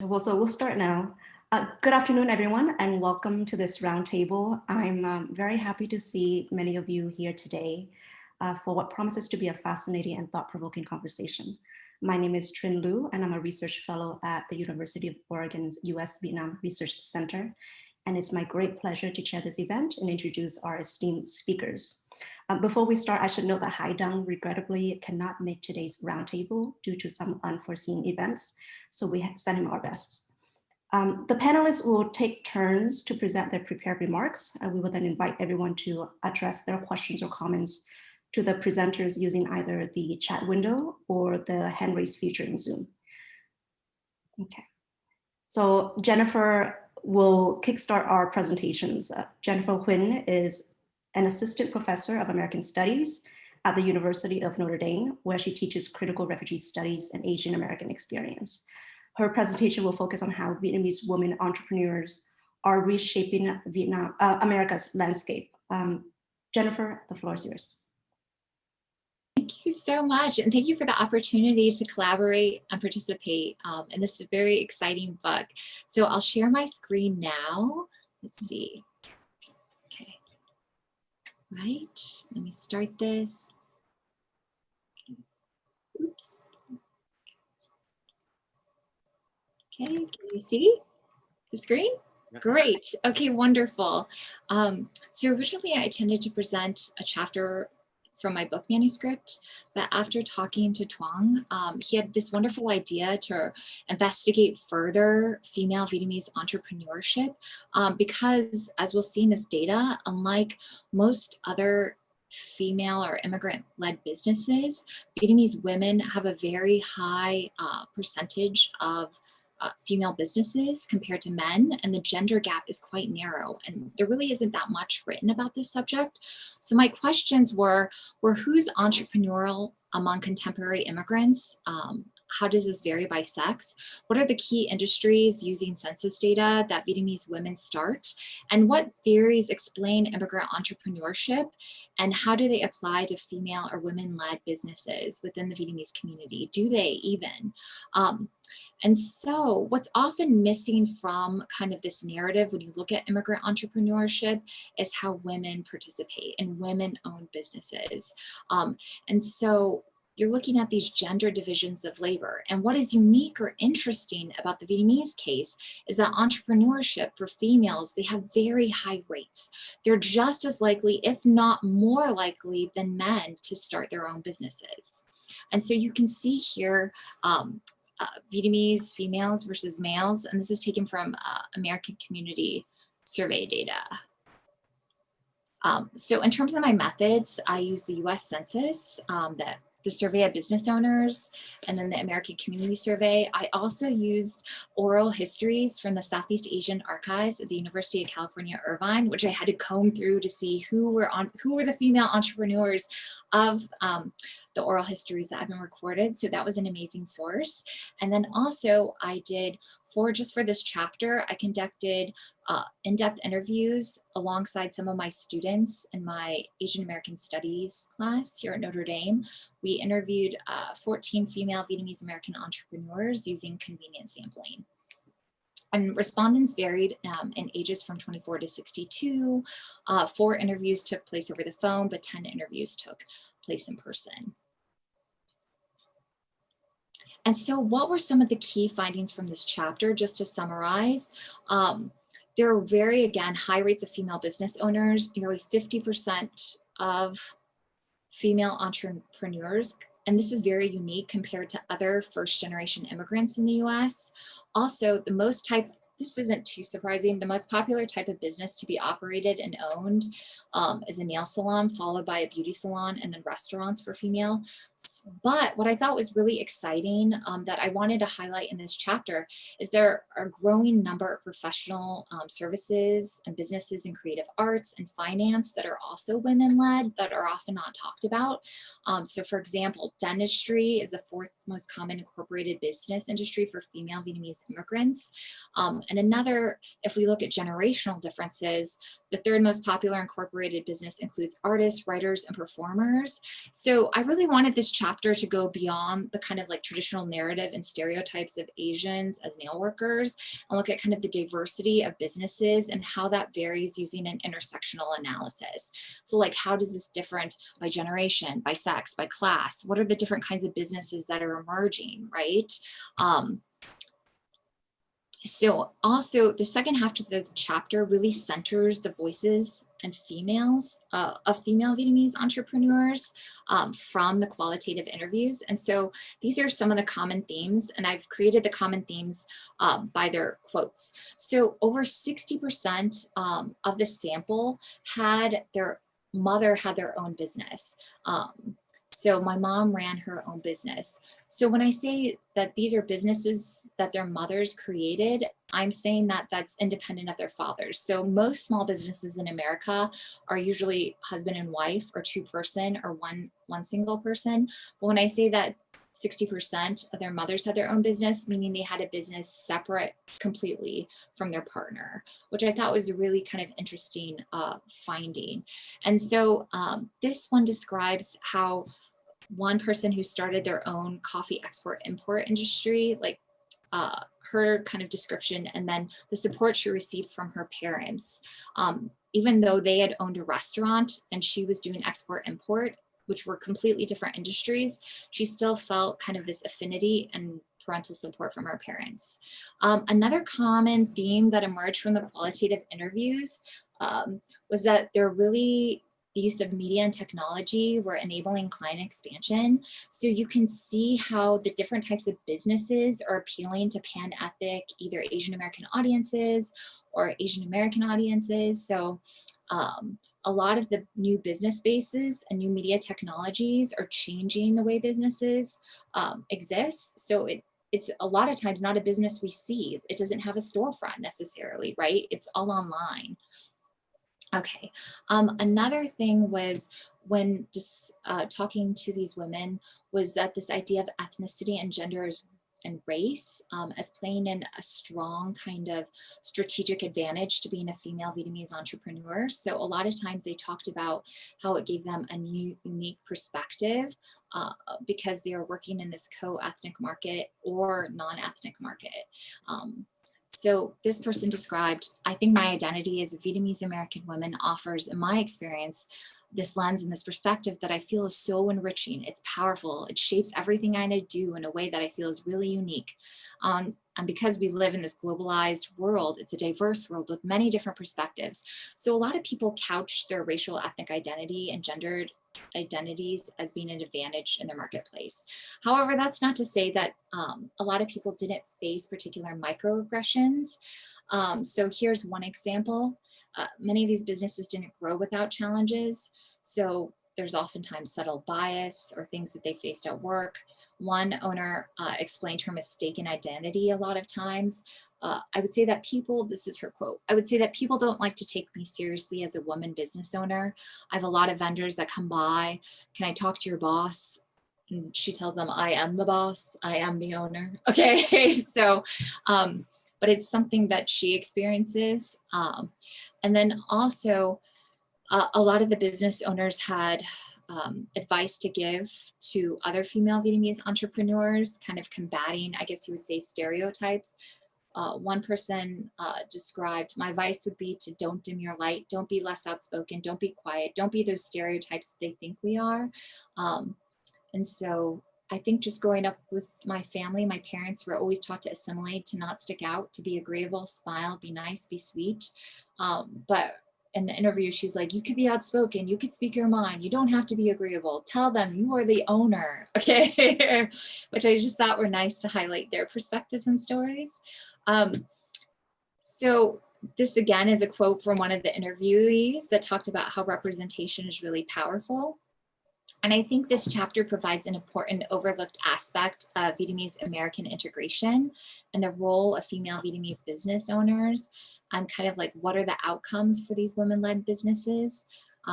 So we'll start now. Good afternoon, everyone, and welcome to this roundtable. I'm very happy to see many of you here today for what promises to be a fascinating and thought-provoking conversation. My name is Trin Liu, and I'm a research fellow at the University of Oregon's U.S.-Vietnam Research Center. And it's my great pleasure to chair this event and introduce our esteemed speakers. Before we start, I should note that Hai Dang regrettably cannot make today's roundtable due to some unforeseen events, so we send him our best. The panelists will take turns to present their prepared remarks. We will then invite everyone to address their questions or comments to the presenters using either the chat window or the hand raise feature in Zoom. Okay, so Jennifer will kickstart our presentations. Jennifer Huynh is an assistant professor of American Studies at the University of Notre Dame, where she teaches critical refugee studies and Asian American experience. Her presentation will focus on how Vietnamese women entrepreneurs are reshaping America's landscape. Jennifer, the floor is yours. Thank you so much. And thank you for the opportunity to collaborate and participate in this very exciting book. So I'll share my screen now. Let's see. Okay. Right. Let me start this. Oops. Okay. Can you see the screen? Great. Okay, wonderful. So originally I intended to present a chapter from my book manuscript, but after talking to Tuong, he had this wonderful idea to investigate further female Vietnamese entrepreneurship because, as we'll see in this data, unlike most other female or immigrant-led businesses, Vietnamese women have a very high percentage of female businesses compared to men, and the gender gap is quite narrow, and there really isn't that much written about this subject. So my questions were who's entrepreneurial among contemporary immigrants? How does this vary by sex? What are the key industries using census data that Vietnamese women start? And what theories explain immigrant entrepreneurship? And how do they apply to female or women-led businesses within the Vietnamese community? Do they even? And so what's often missing from kind of this narrative when you look at immigrant entrepreneurship is how women participate and women-owned businesses. And so you're looking at these gender divisions of labor. And what is unique or interesting about the Vietnamese case is that entrepreneurship for females, they have very high rates. They're just as likely, if not more likely than men to start their own businesses. And so you can see here, Vietnamese females versus males, and this is taken from American Community Survey data. So in terms of my methods, I use the US Census, the survey of business owners, and then the American Community Survey. I also used oral histories from the Southeast Asian Archives at the University of California, Irvine, which I had to comb through to see who were the female entrepreneurs of the oral histories that have been recorded. So that was an amazing source. And then also I did, just for this chapter, I conducted in-depth interviews alongside some of my students in my Asian American Studies class here at Notre Dame. We interviewed 14 female Vietnamese-American entrepreneurs using convenient sampling. And respondents varied in ages from 24 to 62. 4 interviews took place over the phone, but 10 interviews took place in person. And so what were some of the key findings from this chapter? Just to summarize, there are very, again, high rates of female business owners, nearly 50% of female entrepreneurs. And this is very unique compared to other first-generation immigrants in the US. Also, this isn't too surprising, the most popular type of business to be operated and owned is a nail salon, followed by a beauty salon, and then restaurants for female. But what I thought was really exciting that I wanted to highlight in this chapter is there are a growing number of professional services and businesses in creative arts and finance that are also women-led that are often not talked about. So for example, dentistry is the 4th most common incorporated business industry for female Vietnamese immigrants. And another, if we look at generational differences, the third most popular incorporated business includes artists, writers, and performers. So I really wanted this chapter to go beyond the kind of like traditional narrative and stereotypes of Asians as nail workers and look at kind of the diversity of businesses and how that varies using an intersectional analysis. So like, how does this different by generation, by sex, by class? What are the different kinds of businesses that are emerging, right? So also the second half of the chapter really centers the voices and females of female Vietnamese entrepreneurs from the qualitative interviews. And so these are some of the common themes, and I've created the common themes by their quotes. So over 60% of the sample had their mother had their own business. So my mom ran her own business. So when I say that these are businesses that their mothers created, I'm saying that that's independent of their fathers. So most small businesses in America are usually husband and wife or two person or one single person. But when I say that 60% of their mothers had their own business, meaning they had a business separate completely from their partner, which I thought was a really kind of interesting finding. And so this one describes how one person who started their own coffee export import industry, like her kind of description, and then the support she received from her parents. Even though they had owned a restaurant and she was doing export import, which were completely different industries, she still felt kind of this affinity and parental support from her parents. Another common theme that emerged from the qualitative interviews was that the use of media and technology were enabling client expansion. So you can see how the different types of businesses are appealing to pan-ethnic, either Asian American audiences or Asian American audiences. So a lot of the new business spaces and new media technologies are changing the way businesses exist. So it's a lot of times not a business we see. It doesn't have a storefront necessarily, right? It's all online. Okay, another thing was when just talking to these women was that this idea of ethnicity and gender and race as playing in a strong kind of strategic advantage to being a female Vietnamese entrepreneur. So a lot of times they talked about how it gave them a new unique perspective because they are working in this co-ethnic market or non-ethnic market. So this person described, I think my identity as a Vietnamese-American woman offers, in my experience, this lens and this perspective that I feel is so enriching. It's powerful. It shapes everything I do in a way that I feel is really unique. And because we live in this globalized world, it's a diverse world with many different perspectives. So a lot of people couch their racial ethnic identity and gendered identities as being an advantage in their marketplace. However, that's not to say that a lot of people didn't face particular microaggressions. So here's one example. Many of these businesses didn't grow without challenges. So there's oftentimes subtle bias or things that they faced at work. One owner explained her mistaken identity a lot of times. I would say that people, this is her quote, I would say that people don't like to take me seriously as a woman business owner. I have a lot of vendors that come by. Can I talk to your boss? And she tells them, I am the boss. I am the owner. Okay, so, but it's something that she experiences. And then also, a lot of the business owners had advice to give to other female Vietnamese entrepreneurs, kind of combating, I guess you would say, stereotypes. One person described, my advice would be to don't dim your light, don't be less outspoken, don't be quiet, don't be those stereotypes that they think we are. And so I think just growing up with my family, my parents were always taught to assimilate, to not stick out, to be agreeable, smile, be nice, be sweet. But in the interview, she's like, you could be outspoken, you could speak your mind, you don't have to be agreeable, tell them you are the owner, okay? Which I just thought were nice to highlight their perspectives and stories. So this again is a quote from one of the interviewees that talked about how representation is really powerful. And I think this chapter provides an important overlooked aspect of Vietnamese-American integration and the role of female Vietnamese business owners and kind of like what are the outcomes for these women-led businesses.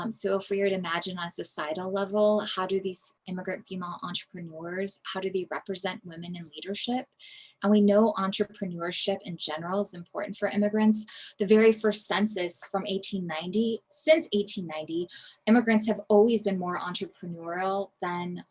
So if we were to imagine on a societal level, how do these immigrant female entrepreneurs, how do they represent women in leadership? And we know entrepreneurship in general is important for immigrants. The very first census from 1890, since 1890, immigrants have always been more entrepreneurial than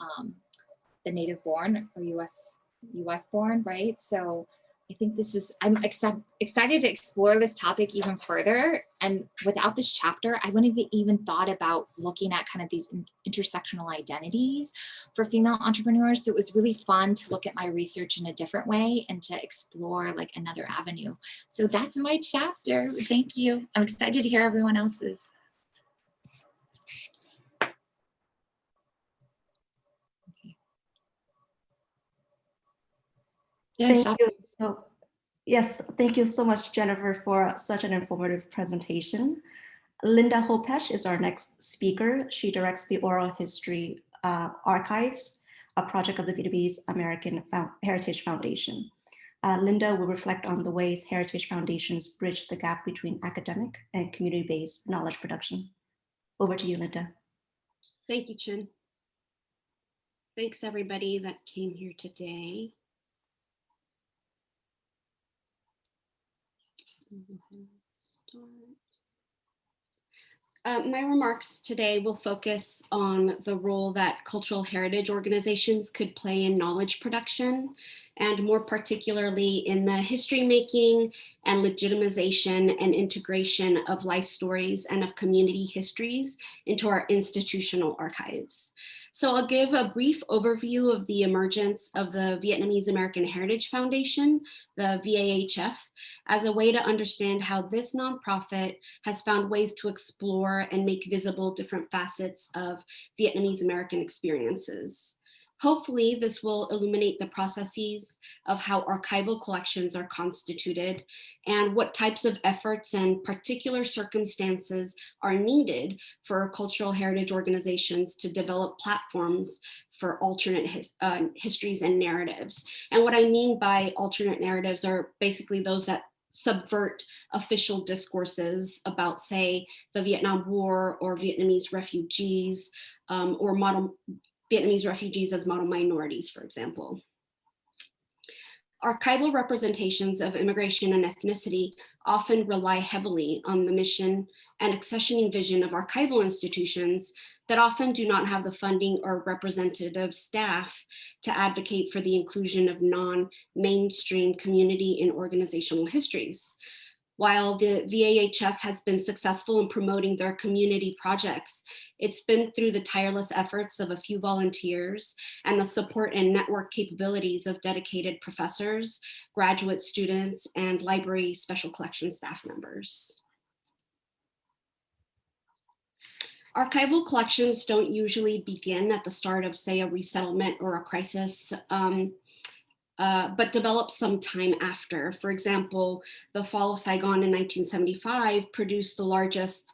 the native born or US born, right? So I think I'm excited to explore this topic even further. And without this chapter, I wouldn't have even thought about looking at kind of these intersectional identities for female entrepreneurs. So it was really fun to look at my research in a different way and to explore like another avenue. So that's my chapter. Thank you. I'm excited to hear everyone else's. Thank you. Yes, thank you so much, Jennifer, for such an informative presentation. Linda Hopesh is our next speaker. She directs the Oral History Archives, a project of the Vietnamese-American Heritage Foundation. Linda will reflect on the ways Heritage Foundations bridge the gap between academic and community-based knowledge production. Over to you, Linda. Thank you, Chin. Thanks, everybody that came here today. My remarks today will focus on the role that cultural heritage organizations could play in knowledge production, and more particularly in the history making and legitimization and integration of life stories and of community histories into our institutional archives. So I'll give a brief overview of the emergence of the Vietnamese-American Heritage Foundation, the VAHF, as a way to understand how this nonprofit has found ways to explore and make visible different facets of Vietnamese-American experiences. Hopefully, this will illuminate the processes of how archival collections are constituted and what types of efforts and particular circumstances are needed for cultural heritage organizations to develop platforms for alternate histories and narratives. And what I mean by alternate narratives are basically those that subvert official discourses about, say, the Vietnam War or Vietnamese refugees or model Vietnamese refugees as model minorities, for example. Archival representations of immigration and ethnicity often rely heavily on the mission and accessioning vision of archival institutions that often do not have the funding or representative staff to advocate for the inclusion of non-mainstream community and organizational histories. While the VAHF has been successful in promoting their community projects, it's been through the tireless efforts of a few volunteers and the support and network capabilities of dedicated professors, graduate students, and library special collections staff members. Archival collections don't usually begin at the start of, say, a resettlement or a crisis, but developed some time after. For example, the fall of Saigon in 1975 produced the largest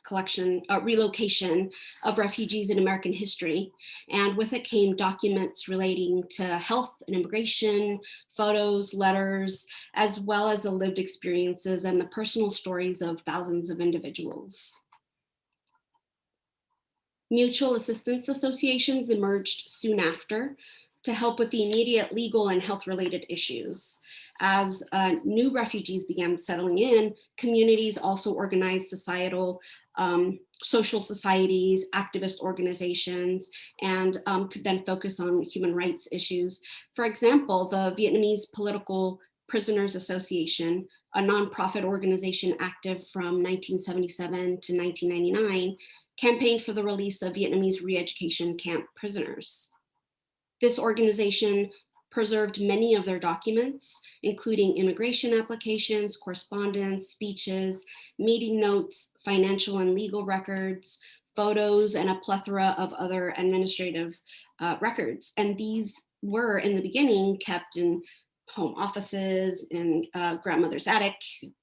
relocation of refugees in American history. And with it came documents relating to health and immigration, photos, letters, as well as the lived experiences and the personal stories of thousands of individuals. Mutual assistance associations emerged soon after to help with the immediate legal and health-related issues. As new refugees began settling in, communities also organized societal, social societies, activist organizations, and could then focus on human rights issues. For example, the Vietnamese Political Prisoners Association, a nonprofit organization active from 1977 to 1999, campaigned for the release of Vietnamese re-education camp prisoners. This organization preserved many of their documents, including immigration applications, correspondence, speeches, meeting notes, financial and legal records, photos, and a plethora of other administrative records. And these were, in the beginning, kept in home offices, in grandmother's attic,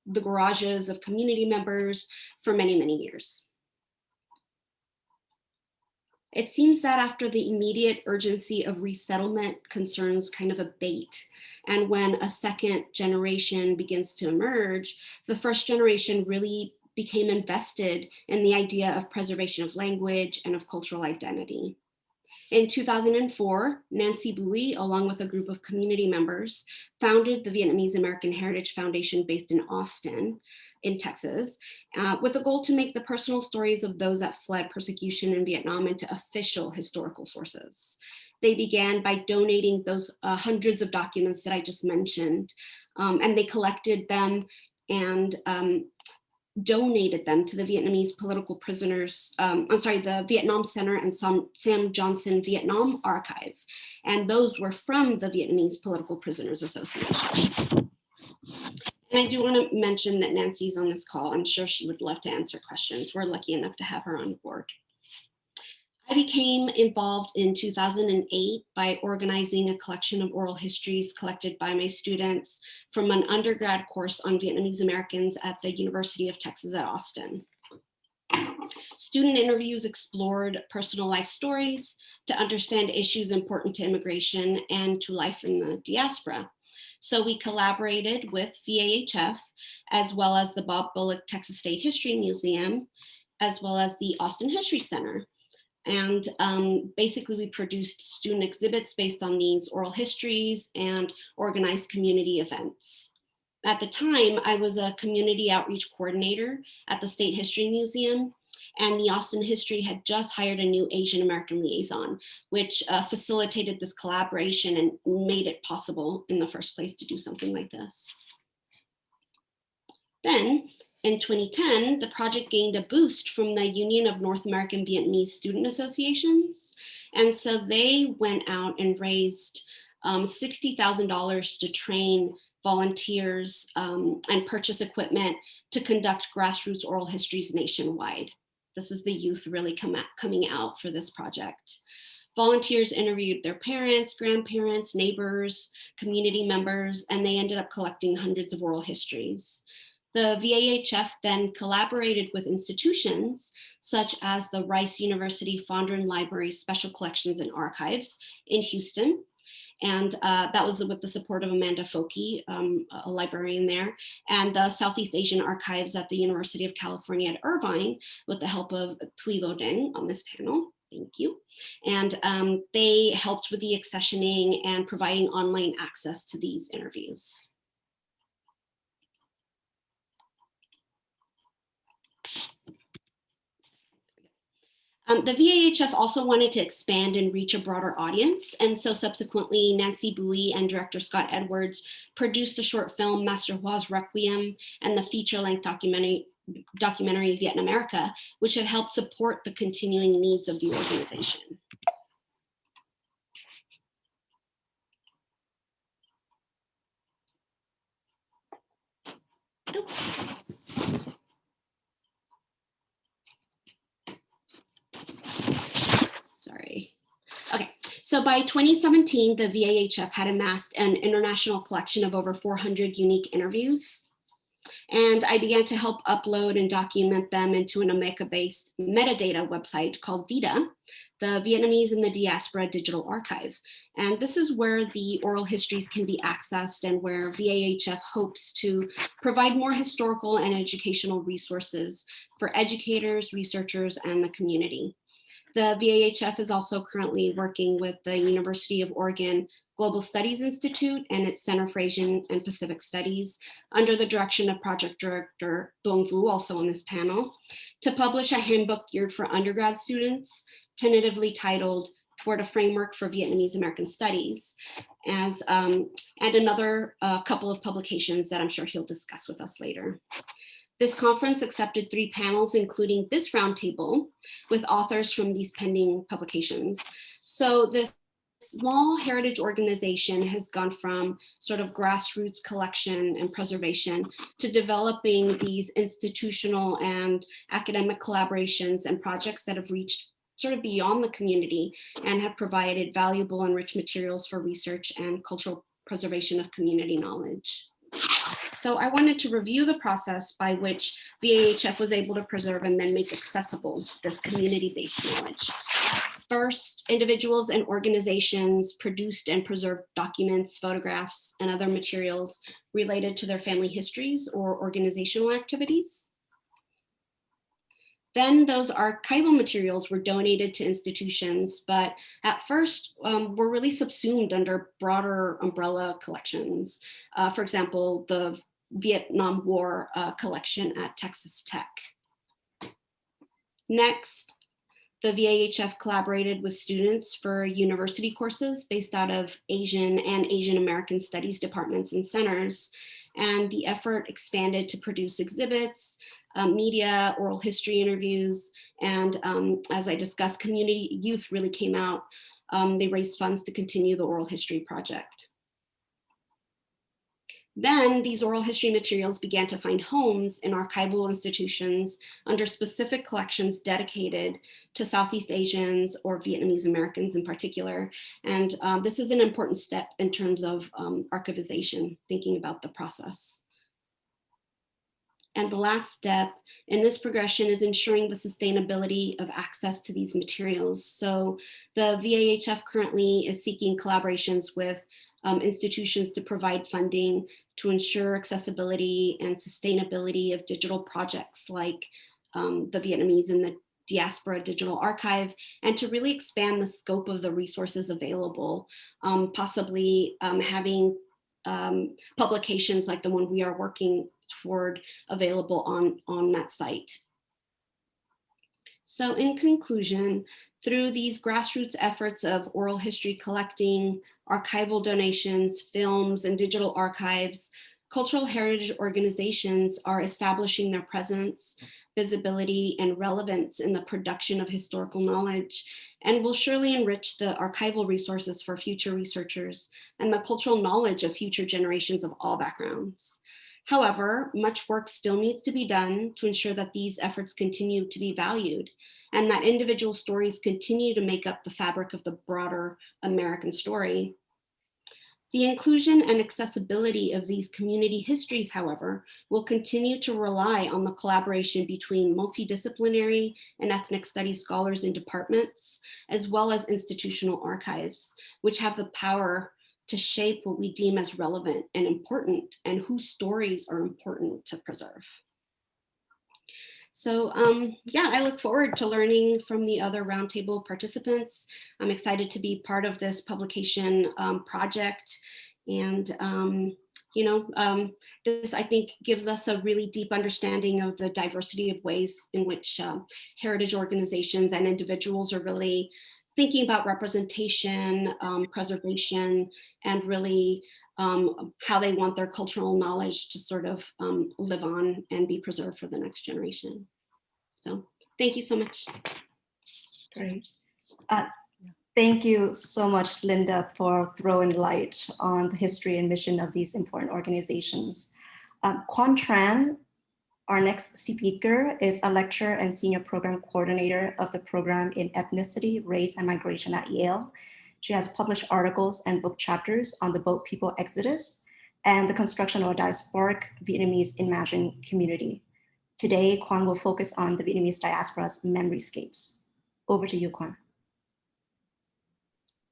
the garages of community members for many, many years. It seems that after the immediate urgency of resettlement concerns kind of abate, and when a second generation begins to emerge, the first generation really became invested in the idea of preservation of language and of cultural identity. In 2004, Nancy Bui, along with a group of community members, founded the Vietnamese-American Heritage Foundation based in Austin, in Texas, with the goal to make the personal stories of those that fled persecution in Vietnam into official historical sources. They began by donating those hundreds of documents that I just mentioned, and they collected them and donated them to the Vietnamese political prisoners, the Vietnam Center and Sam Johnson Vietnam Archive. And those were from the Vietnamese Political Prisoners Association. And I do want to mention that Nancy's on this call. I'm sure she would love to answer questions. We're lucky enough to have her on board. I became involved in 2008 by organizing a collection of oral histories collected by my students from an undergrad course on Vietnamese Americans at the University of Texas at Austin. Student interviews explored personal life stories to understand issues important to immigration and to life in the diaspora. So we collaborated with VAHF, as well as the Bob Bullock Texas State History Museum, as well as the Austin History Center. And basically we produced student exhibits based on these oral histories and organized community events. At the time, I was a community outreach coordinator at the State History Museum, and the Austin History had just hired a new Asian American liaison, which facilitated this collaboration and made it possible in the first place to do something like this. Then, in 2010, the project gained a boost from the Union of North American Vietnamese Student Associations. And so they went out and raised $60,000 to train volunteers and purchase equipment to conduct grassroots oral histories nationwide. This is the youth really coming out for this project. Volunteers interviewed their parents, grandparents, neighbors, community members, and they ended up collecting hundreds of oral histories. The VAHF then collaborated with institutions such as the Rice University Fondren Library Special Collections and Archives in Houston. And that was with the support of Amanda Foki, a librarian there, and the Southeast Asian Archives at the University of California at Irvine with the help of Thuy Vo Deng on this panel. Thank you. And they helped with the accessioning and providing online access to these interviews. The VAHF also wanted to expand and reach a broader audience. And so subsequently, Nancy Bui and director Scott Edwards produced the short film Master Hua's Requiem and the feature-length documentary Vietnamerica, which have helped support the continuing needs of the organization. Sorry. Okay, so by 2017, the VAHF had amassed an international collection of over 400 unique interviews. And I began to help upload and document them into an Omeka-based metadata website called VIDA, the Vietnamese in the Diaspora Digital Archive. And this is where the oral histories can be accessed and where VAHF hopes to provide more historical and educational resources for educators, researchers, and the community. The VAHF is also currently working with the University of Oregon Global Studies Institute and its Center for Asian and Pacific Studies under the direction of Project Director Dong Vu, also on this panel, to publish a handbook geared for undergrad students, tentatively titled Toward a Framework for Vietnamese-American Studies, and another couple of publications that I'm sure he'll discuss with us later. This conference accepted 3 panels, including this roundtable with authors from these pending publications. So this small heritage organization has gone from sort of grassroots collection and preservation to developing these institutional and academic collaborations and projects that have reached sort of beyond the community and have provided valuable and rich materials for research and cultural preservation of community knowledge. So I wanted to review the process by which VAHF was able to preserve and then make accessible this community-based knowledge. First, individuals and organizations produced and preserved documents, photographs, and other materials related to their family histories or organizational activities. Then those archival materials were donated to institutions, but at first were really subsumed under broader umbrella collections. For example, the Vietnam War collection at Texas Tech. Next, the VAHF collaborated with students for university courses based out of Asian and Asian American studies departments and centers. And the effort expanded to produce exhibits, media, oral history interviews, and as I discussed, community youth really came out. They raised funds to continue the oral history project. Then these oral history materials began to find homes in archival institutions under specific collections dedicated to Southeast Asians or Vietnamese Americans in particular. And this is an important step in terms of archivization, thinking about the process. And the last step in this progression is ensuring the sustainability of access to these materials. So the VAHF currently is seeking collaborations with institutions to provide funding to ensure accessibility and sustainability of digital projects like the Vietnamese and the Diaspora Digital Archive, and to really expand the scope of the resources available, possibly having publications like the one we are working toward available on that site. So in conclusion, through these grassroots efforts of oral history collecting, archival donations, films, and digital archives, cultural heritage organizations are establishing their presence, visibility, and relevance in the production of historical knowledge, and will surely enrich the archival resources for future researchers and the cultural knowledge of future generations of all backgrounds. However, much work still needs to be done to ensure that these efforts continue to be valued and that individual stories continue to make up the fabric of the broader American story. The inclusion and accessibility of these community histories, however, will continue to rely on the collaboration between multidisciplinary and ethnic studies scholars and departments, as well as institutional archives, which have the power to shape what we deem as relevant and important, and whose stories are important to preserve. So yeah, I look forward to learning from the other roundtable participants. I'm excited to be part of this publication project. And this, I think, gives us a really deep understanding of the diversity of ways in which heritage organizations and individuals are really thinking about representation, preservation, and really how they want their cultural knowledge to sort of live on and be preserved for the next generation. So thank you so much. Great. Thank you so much, Linda, for throwing light on the history and mission of these important organizations. Quan Tran, our next speaker, is a lecturer and senior program coordinator of the program in ethnicity, race, and migration at Yale. She has published articles and book chapters on the Boat People Exodus and the construction of a diasporic Vietnamese-American community. Today, Quan will focus on the Vietnamese diaspora's memoryscapes. Over to you, Quan.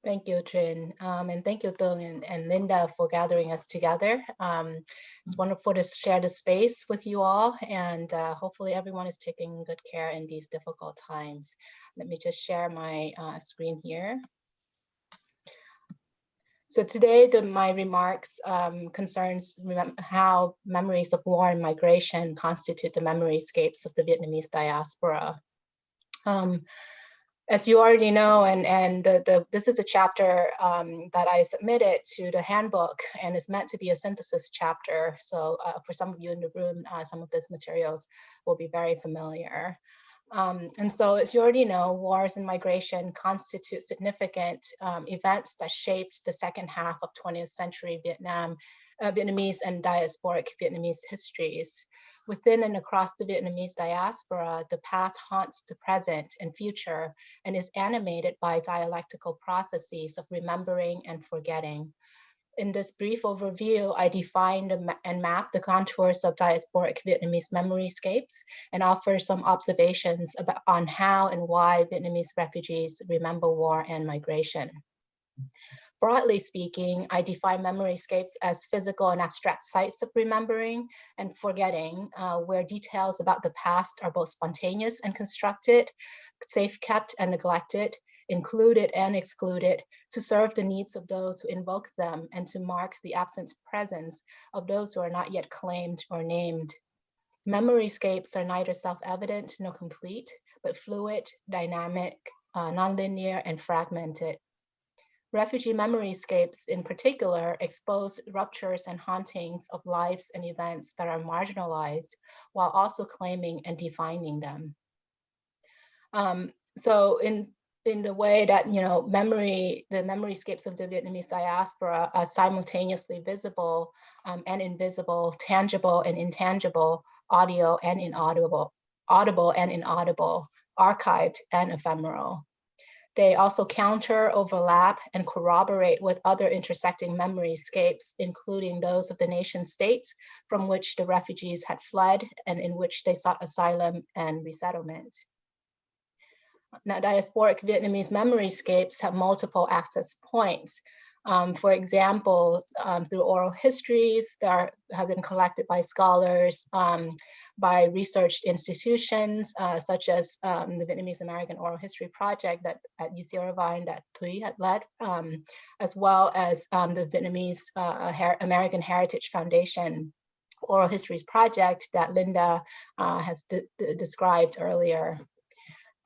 Thank you, Trin, and thank you, Thung and Linda, for gathering us together. It's wonderful to share the space with you all, and hopefully everyone is taking good care in these difficult times. Let me just share my screen here. So today, my remarks concerns how memories of war and migration constitute the memoryscapes of the Vietnamese diaspora. As you already know, this is a chapter that I submitted to the handbook, and it's meant to be a synthesis chapter. So for some of you in the room, some of these materials will be very familiar. And so, as you already know, wars and migration constitute significant events that shaped the second half of 20th century Vietnamese and diasporic Vietnamese histories. Within and across the Vietnamese diaspora, the past haunts the present and future and is animated by dialectical processes of remembering and forgetting. In this brief overview, I defined and mapped the contours of diasporic Vietnamese memoryscapes and offer some observations on how and why Vietnamese refugees remember war and migration. Broadly speaking, I define memoryscapes as physical and abstract sites of remembering and forgetting, where details about the past are both spontaneous and constructed, safe kept and neglected, included and excluded, to serve the needs of those who invoke them and to mark the absent presence of those who are not yet claimed or named. Memoryscapes are neither self-evident nor complete, but fluid, dynamic, nonlinear, and fragmented. Refugee memoryscapes in particular expose ruptures and hauntings of lives and events that are marginalized while also claiming and defining them. So in the way that, you know, the memoryscapes of the Vietnamese diaspora are simultaneously visible and invisible, tangible and intangible, audio and inaudible, audible and inaudible, archived and ephemeral. They also counter, overlap, and corroborate with other intersecting memoryscapes, including those of the nation states from which the refugees had fled and in which they sought asylum and resettlement. Now, diasporic Vietnamese memoryscapes have multiple access points. For example, through oral histories that have been collected by scholars, by research institutions, such as the Vietnamese-American Oral History Project that at UC Irvine that Thuy had led, as well as the Vietnamese-American Heritage Foundation Oral Histories Project that Linda has described earlier.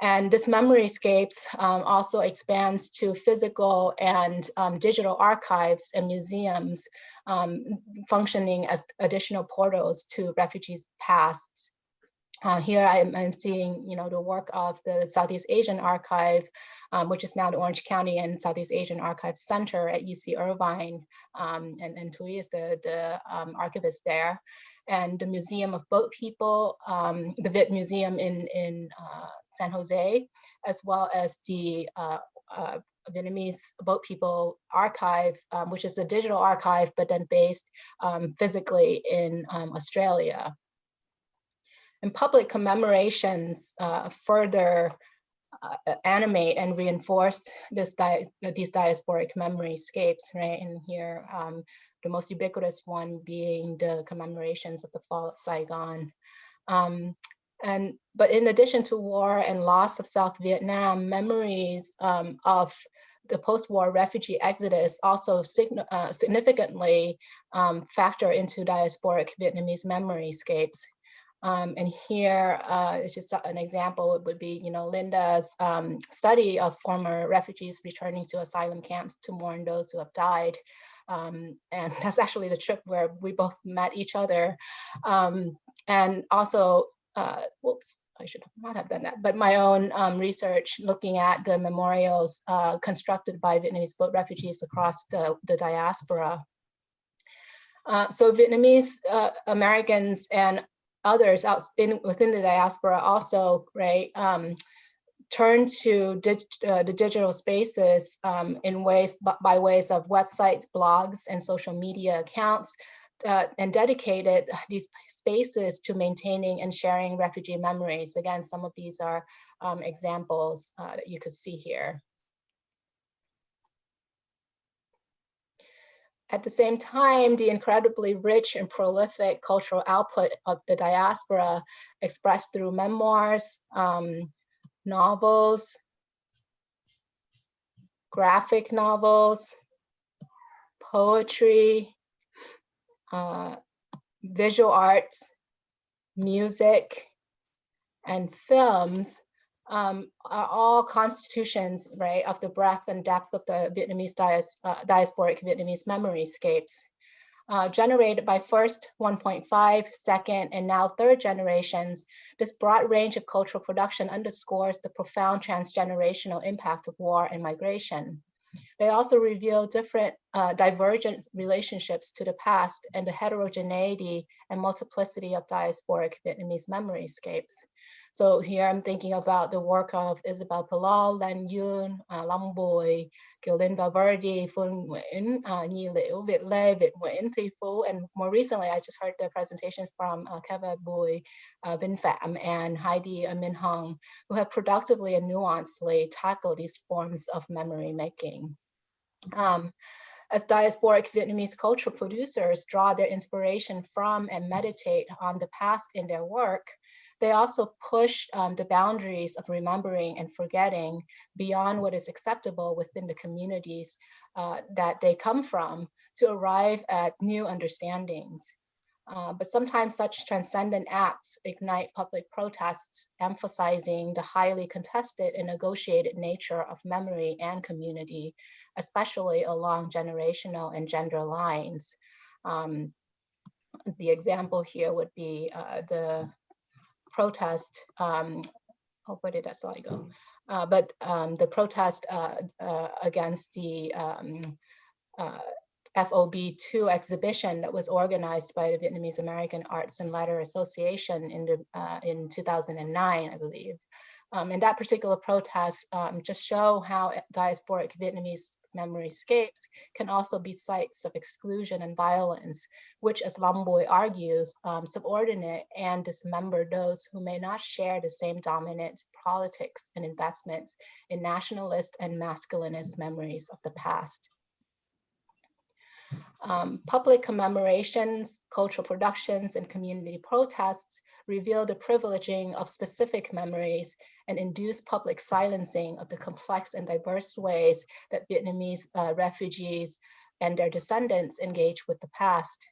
And this memoryscapes also expands to physical and digital archives and museums, functioning as additional portals to refugees' pasts. Here I'm seeing, you know, the work of the Southeast Asian Archive, which is now the Orange County and Southeast Asian Archive Center at UC Irvine, and Thuy is the archivist there. And the Museum of Boat People, the Viet Museum in San Jose, as well as the Vietnamese Boat People Archive, which is a digital archive, but then based physically in Australia. And public commemorations further animate and reinforce these diasporic memoryscapes, right? And here, the most ubiquitous one being the commemorations of the fall of Saigon. But in addition to war and loss of South Vietnam, memories of the post-war refugee exodus also significantly factor into diasporic Vietnamese memoryscapes. And here, it's just an example. It would be, you know, Linda's study of former refugees returning to asylum camps to mourn those who have died. And that's actually the trip where we both met each other. And also, whoops, I should not have done that, but my own research looking at the memorials constructed by Vietnamese boat refugees across the diaspora. So Vietnamese Americans and others within the diaspora also, right, turn to the digital spaces in ways by ways of websites, blogs, and social media accounts, and dedicated these spaces to maintaining and sharing refugee memories. Again, some of these are examples that you could see here. At the same time, the incredibly rich and prolific cultural output of the diaspora expressed through memoirs, novels, graphic novels, poetry, visual arts, music, and films are all constitutions, right, of the breadth and depth of the Vietnamese diasporic Vietnamese memoryscapes. Generated by first 1.5, second, and now third generations, this broad range of cultural production underscores the profound transgenerational impact of war and migration. They also reveal different divergent relationships to the past and the heterogeneity and multiplicity of diasporic Vietnamese memoryscapes. So here I'm thinking about the work of Isabel Palal, Lan Yun, Long Boi, Kiều Valverde, Phương Nguyễn, Nhi Liễu, Việt Lê, Việt Nguyễn, Thi Phú, and more recently I just heard the presentation from Keva Bui, Vinh Phạm, and Heidi Minh Hong, who have productively and nuancedly tackled these forms of memory making. As diasporic Vietnamese cultural producers draw their inspiration from and meditate on the past in their work, they also push the boundaries of remembering and forgetting beyond what is acceptable within the communities that they come from to arrive at new understandings. But sometimes such transcendent acts ignite public protests, emphasizing the highly contested and negotiated nature of memory and community, especially along generational and gender lines. The example here would be the protest, where did that slide go? The protest against the FOB2 exhibition that was organized by the Vietnamese-American Arts and Letters Association in 2009, I believe. And that particular protest just show how diasporic Vietnamese memoryscapes can also be sites of exclusion and violence, which, as Lamboy argues, subordinate and dismember those who may not share the same dominant politics and investments in nationalist and masculinist memories of the past. Public commemorations, cultural productions, and community protests reveal the privileging of specific memories and induce public silencing of the complex and diverse ways that Vietnamese refugees and their descendants engage with the past.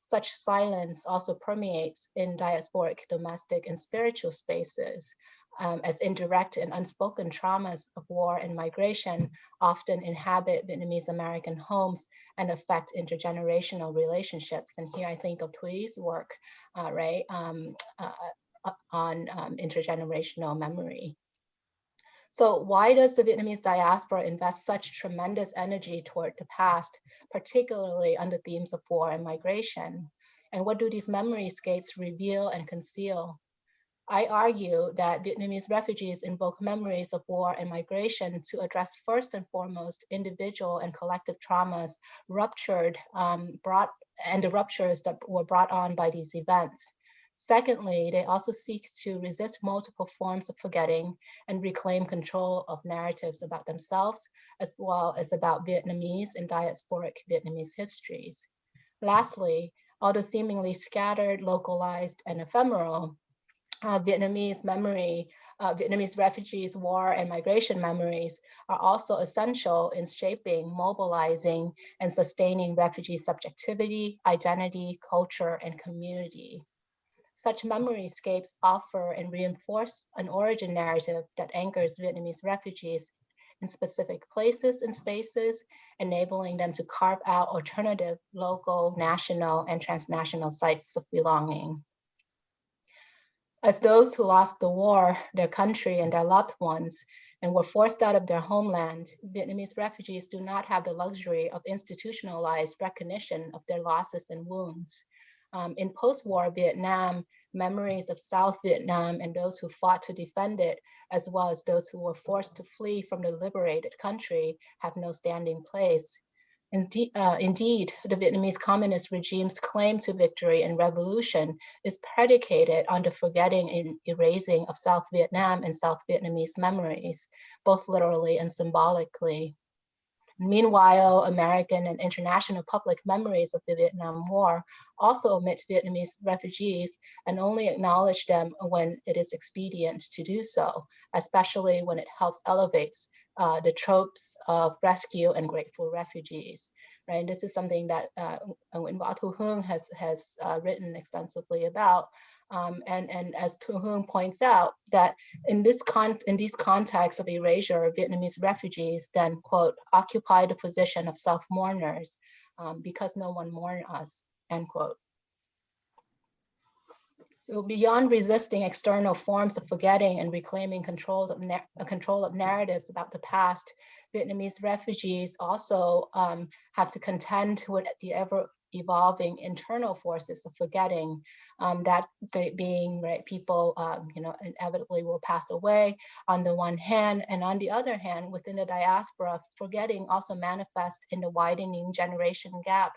Such silence also permeates in diasporic domestic and spiritual spaces, as indirect and unspoken traumas of war and migration often inhabit Vietnamese-American homes and affect intergenerational relationships. And here I think of Thuy's work, right, on intergenerational memory. So why does the Vietnamese diaspora invest such tremendous energy toward the past, particularly on the themes of war and migration? And what do these memoryscapes reveal and conceal? I argue that Vietnamese refugees invoke memories of war and migration to address first and foremost individual and collective traumas and the ruptures that were brought on by these events. Secondly, they also seek to resist multiple forms of forgetting and reclaim control of narratives about themselves, as well as about Vietnamese and diasporic Vietnamese histories. Lastly, although seemingly scattered, localized, and ephemeral, Vietnamese refugees, war and migration memories are also essential in shaping, mobilizing, and sustaining refugee subjectivity, identity, culture, and community. Such memoryscapes offer and reinforce an origin narrative that anchors Vietnamese refugees in specific places and spaces, enabling them to carve out alternative local, national, and transnational sites of belonging. As those who lost the war, their country, and their loved ones, and were forced out of their homeland, Vietnamese refugees do not have the luxury of institutionalized recognition of their losses and wounds. In post-war Vietnam, memories of South Vietnam and those who fought to defend it, as well as those who were forced to flee from the liberated country, have no standing place. Indeed, the Vietnamese communist regime's claim to victory and revolution is predicated on the forgetting and erasing of South Vietnam and South Vietnamese memories, both literally and symbolically. Meanwhile, American and international public memories of the Vietnam War also omit Vietnamese refugees and only acknowledge them when it is expedient to do so, especially when it helps elevate the tropes of rescue and grateful refugees. Right? And this is something that Nguyễn Võ Thu Hương has written extensively about. And as Thu Hương points out, that in these contexts of erasure, Vietnamese refugees then, quote, occupy the position of self-mourners because no one mourned us, end quote. So beyond resisting external forms of forgetting and reclaiming control of narratives about the past, Vietnamese refugees also have to contend with the ever-evolving internal forces of forgetting, that being, right, people inevitably will pass away on the one hand, and on the other hand, within the diaspora, forgetting also manifests in the widening generation gap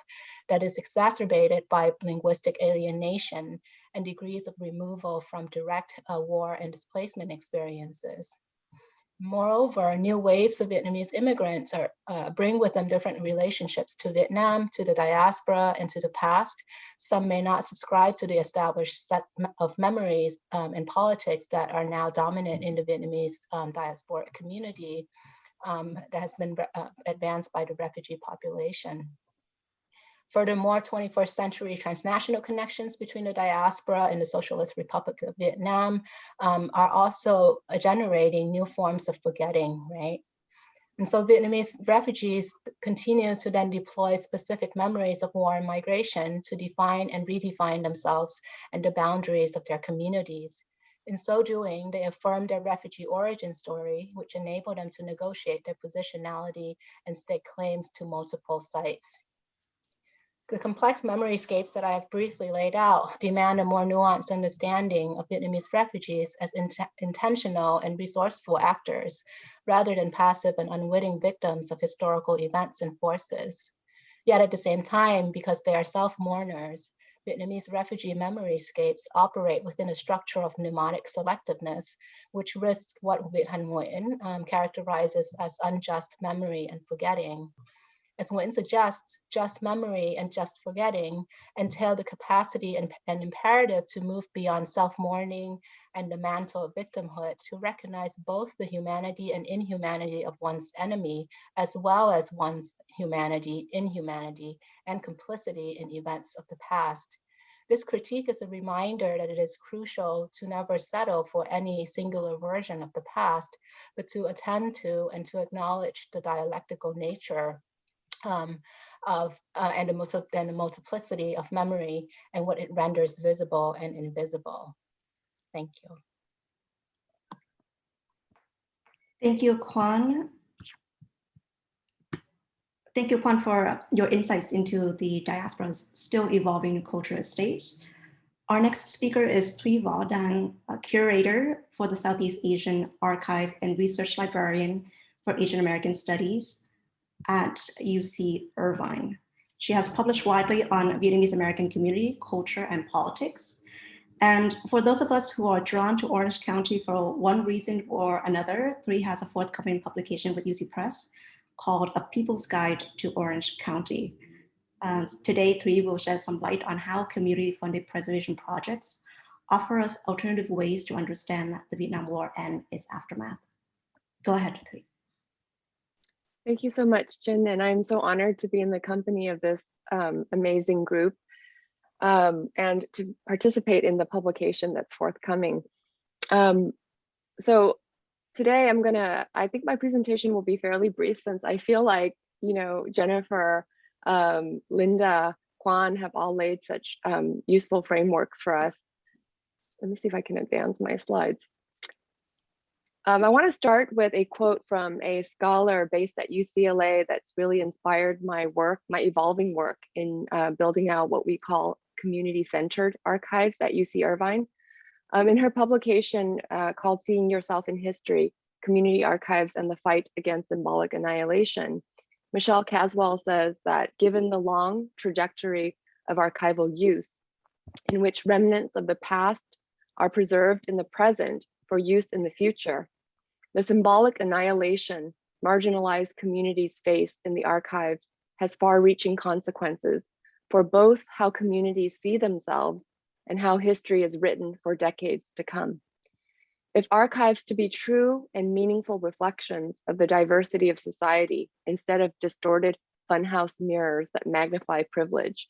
that is exacerbated by linguistic alienation and degrees of removal from direct war and displacement experiences. Moreover, new waves of Vietnamese immigrants bring with them different relationships to Vietnam, to the diaspora, and to the past. Some may not subscribe to the established set of memories and politics that are now dominant in the Vietnamese diasporic community that has been advanced by the refugee population. Furthermore, 21st century transnational connections between the diaspora and the Socialist Republic of Vietnam are also generating new forms of forgetting, right? And so Vietnamese refugees continue to then deploy specific memories of war and migration to define and redefine themselves and the boundaries of their communities. In so doing, they affirm their refugee origin story, which enabled them to negotiate their positionality and stake claims to multiple sites. The complex memoryscapes that I have briefly laid out demand a more nuanced understanding of Vietnamese refugees as intentional and resourceful actors, rather than passive and unwitting victims of historical events and forces. Yet at the same time, because they are self-mourners, Vietnamese refugee memoryscapes operate within a structure of mnemonic selectiveness, which risks what Viet Thanh Nguyen characterizes as unjust memory and forgetting. As Nguyen suggests, just memory and just forgetting entail the capacity and imperative to move beyond self-mourning and the mantle of victimhood to recognize both the humanity and inhumanity of one's enemy, as well as one's humanity, inhumanity, and complicity in events of the past. This critique is a reminder that it is crucial to never settle for any singular version of the past, but to attend to and to acknowledge the dialectical nature and the multiplicity of memory and what it renders visible and invisible. Thank you. Thank you, Kwan. Thank you, Kwan, for your insights into the diaspora's still evolving cultural state. Our next speaker is Thuy Vo Dang, a curator for the Southeast Asian Archive and research librarian for Asian American Studies at UC Irvine. She has published widely on Vietnamese-American community, culture, and politics. And for those of us who are drawn to Orange County for one reason or another, Thuy has a forthcoming publication with UC Press called A People's Guide to Orange County. Today, Thuy will shed some light on how community-funded preservation projects offer us alternative ways to understand the Vietnam War and its aftermath. Go ahead, Thuy. Thank you so much, Jen, and I'm so honored to be in the company of this amazing group and to participate in the publication that's forthcoming. So today I think my presentation will be fairly brief since I feel like, you know, Jennifer, Linda, Kwan have all laid such useful frameworks for us. Let me see if I can advance my slides. I want to start with a quote from a scholar based at UCLA that's really inspired my work, my evolving work in building out what we call community-centered archives at UC Irvine. In her publication called Seeing Yourself in History, Community Archives and the Fight Against Symbolic Annihilation, Michelle Caswell says that given the long trajectory of archival use, in which remnants of the past are preserved in the present for use in the future, the symbolic annihilation marginalized communities face in the archives has far-reaching consequences for both how communities see themselves and how history is written for decades to come. If archives to be true and meaningful reflections of the diversity of society instead of distorted funhouse mirrors that magnify privilege,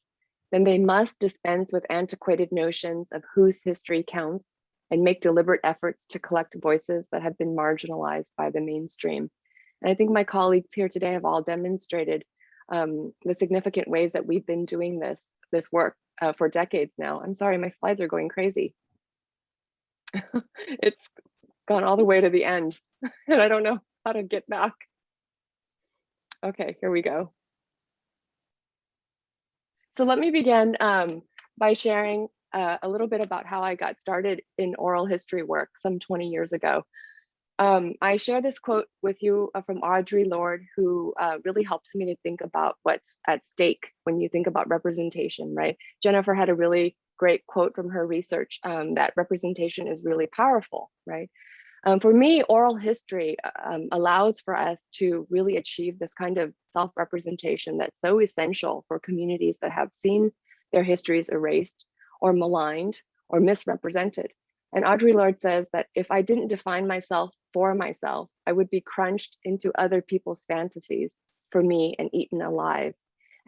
then they must dispense with antiquated notions of whose history counts and make deliberate efforts to collect voices that have been marginalized by the mainstream. And I think my colleagues here today have all demonstrated the significant ways that we've been doing this work for decades now. I'm sorry, my slides are going crazy. It's gone all the way to the end and I don't know how to get back. Okay, here we go. So let me begin by sharing a little bit about how I got started in oral history work some 20 years ago. I share this quote with you from Audre Lorde, who really helps me to think about what's at stake when you think about representation, right? Jennifer had a really great quote from her research that representation is really powerful, right? For me, oral history allows for us to really achieve this kind of self-representation that's so essential for communities that have seen their histories erased or maligned or misrepresented. And Audre Lorde says that if I didn't define myself for myself, I would be crunched into other people's fantasies for me and eaten alive.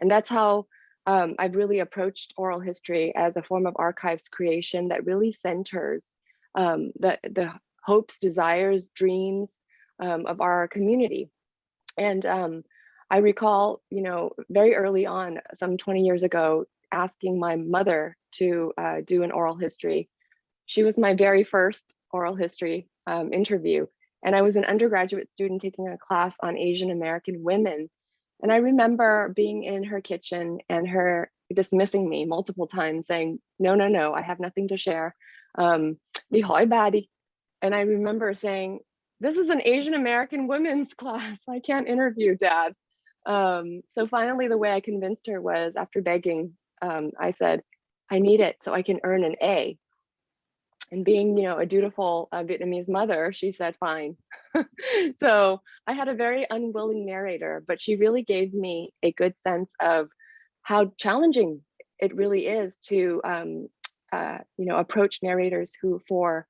And that's how I've really approached oral history as a form of archives creation that really centers the hopes, desires, dreams of our community. And I recall, very early on, some 20 years ago, asking my mother to do an oral history. She was my very first oral history interview. And I was an undergraduate student taking a class on Asian American women. And I remember being in her kitchen and her dismissing me multiple times, saying, no, I have nothing to share. Vi har baddie. And I remember saying, this is an Asian American women's class. I can't interview, Dad. So finally, the way I convinced her was, after begging, I said, I need it so I can earn an A. And being, a dutiful Vietnamese mother, she said, fine. So I had a very unwilling narrator, but she really gave me a good sense of how challenging it really is to, approach narrators who, for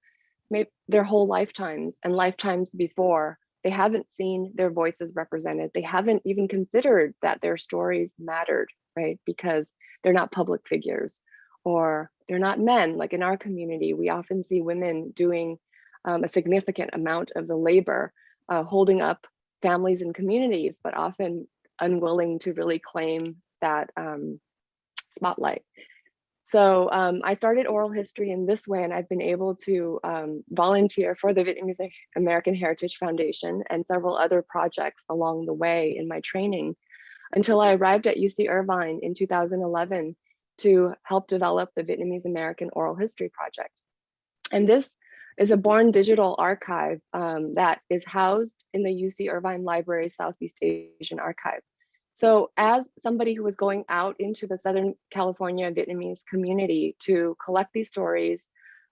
maybe their whole lifetimes and lifetimes before, they haven't seen their voices represented. They haven't even considered that their stories mattered, right? Because they're not public figures, or they're not men. Like in our community, we often see women doing a significant amount of the labor, holding up families and communities, but often unwilling to really claim that spotlight. So I started oral history in this way, and I've been able to volunteer for the Vietnamese-American Heritage Foundation and several other projects along the way in my training, until I arrived at UC Irvine in 2011 to help develop the Vietnamese-American Oral History Project. And this is a born digital archive that is housed in the UC Irvine Library Southeast Asian Archive. So as somebody who was going out into the Southern California Vietnamese community to collect these stories,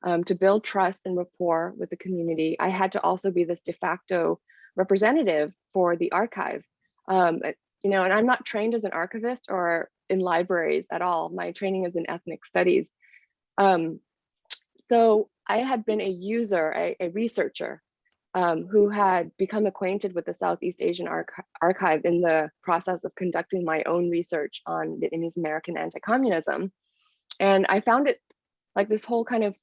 to build trust and rapport with the community, I had to also be this de facto representative for the archive. And I'm not trained as an archivist or in libraries at all. My training is in ethnic studies. So I had been a user, a researcher, who had become acquainted with the Southeast Asian Archive in the process of conducting my own research on Vietnamese-American anti-communism. And I found it like this whole kind of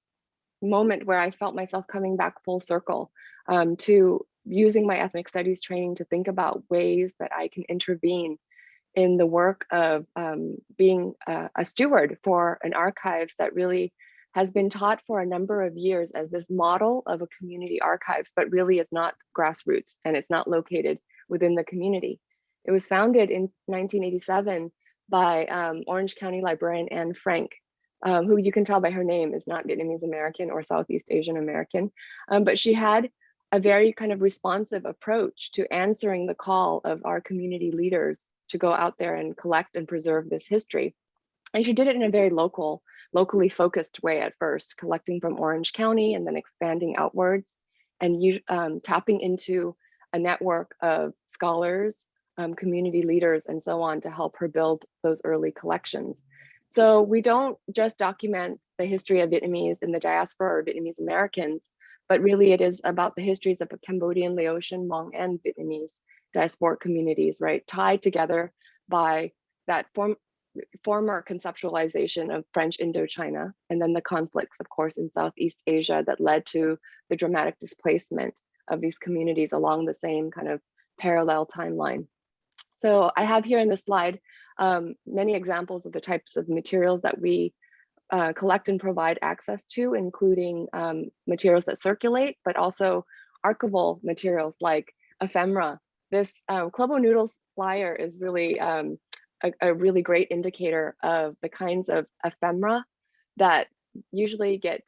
moment where I felt myself coming back full circle to using my ethnic studies training to think about ways that I can intervene in the work of being a steward for an archives that really has been taught for a number of years as this model of a community archives, but really is not grassroots and it's not located within the community. It was founded in 1987 by Orange County librarian Anne Frank, who you can tell by her name is not Vietnamese-American or Southeast Asian American, but she had a very kind of responsive approach to answering the call of our community leaders to go out there and collect and preserve this history. And she did it in a very locally focused way at first, collecting from Orange County and then expanding outwards and tapping into a network of scholars, community leaders, and so on to help her build those early collections. So we don't just document the history of Vietnamese in the diaspora or Vietnamese Americans, but really it is about the histories of Cambodian, Laotian, Hmong, and Vietnamese diasporic communities, right? Tied together by that former conceptualization of French Indochina, and then the conflicts, of course, in Southeast Asia that led to the dramatic displacement of these communities along the same kind of parallel timeline. So I have here in this slide many examples of the types of materials that we collect and provide access to, including materials that circulate, but also archival materials like ephemera. This Clubo Noodles flyer is really a really great indicator of the kinds of ephemera that usually get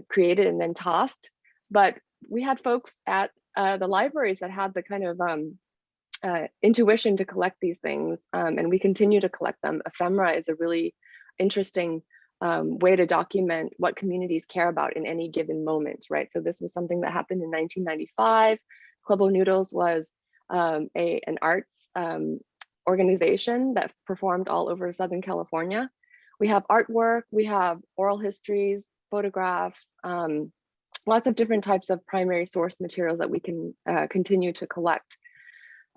created and then tossed. But we had folks at the libraries that had the kind of intuition to collect these things, and we continue to collect them. Ephemera is a really interesting way to document what communities care about in any given moment, right? So this was something that happened in 1995. Club O' Noodles was an arts organization that performed all over Southern California. We have artwork, we have oral histories, photographs, lots of different types of primary source materials that we can continue to collect.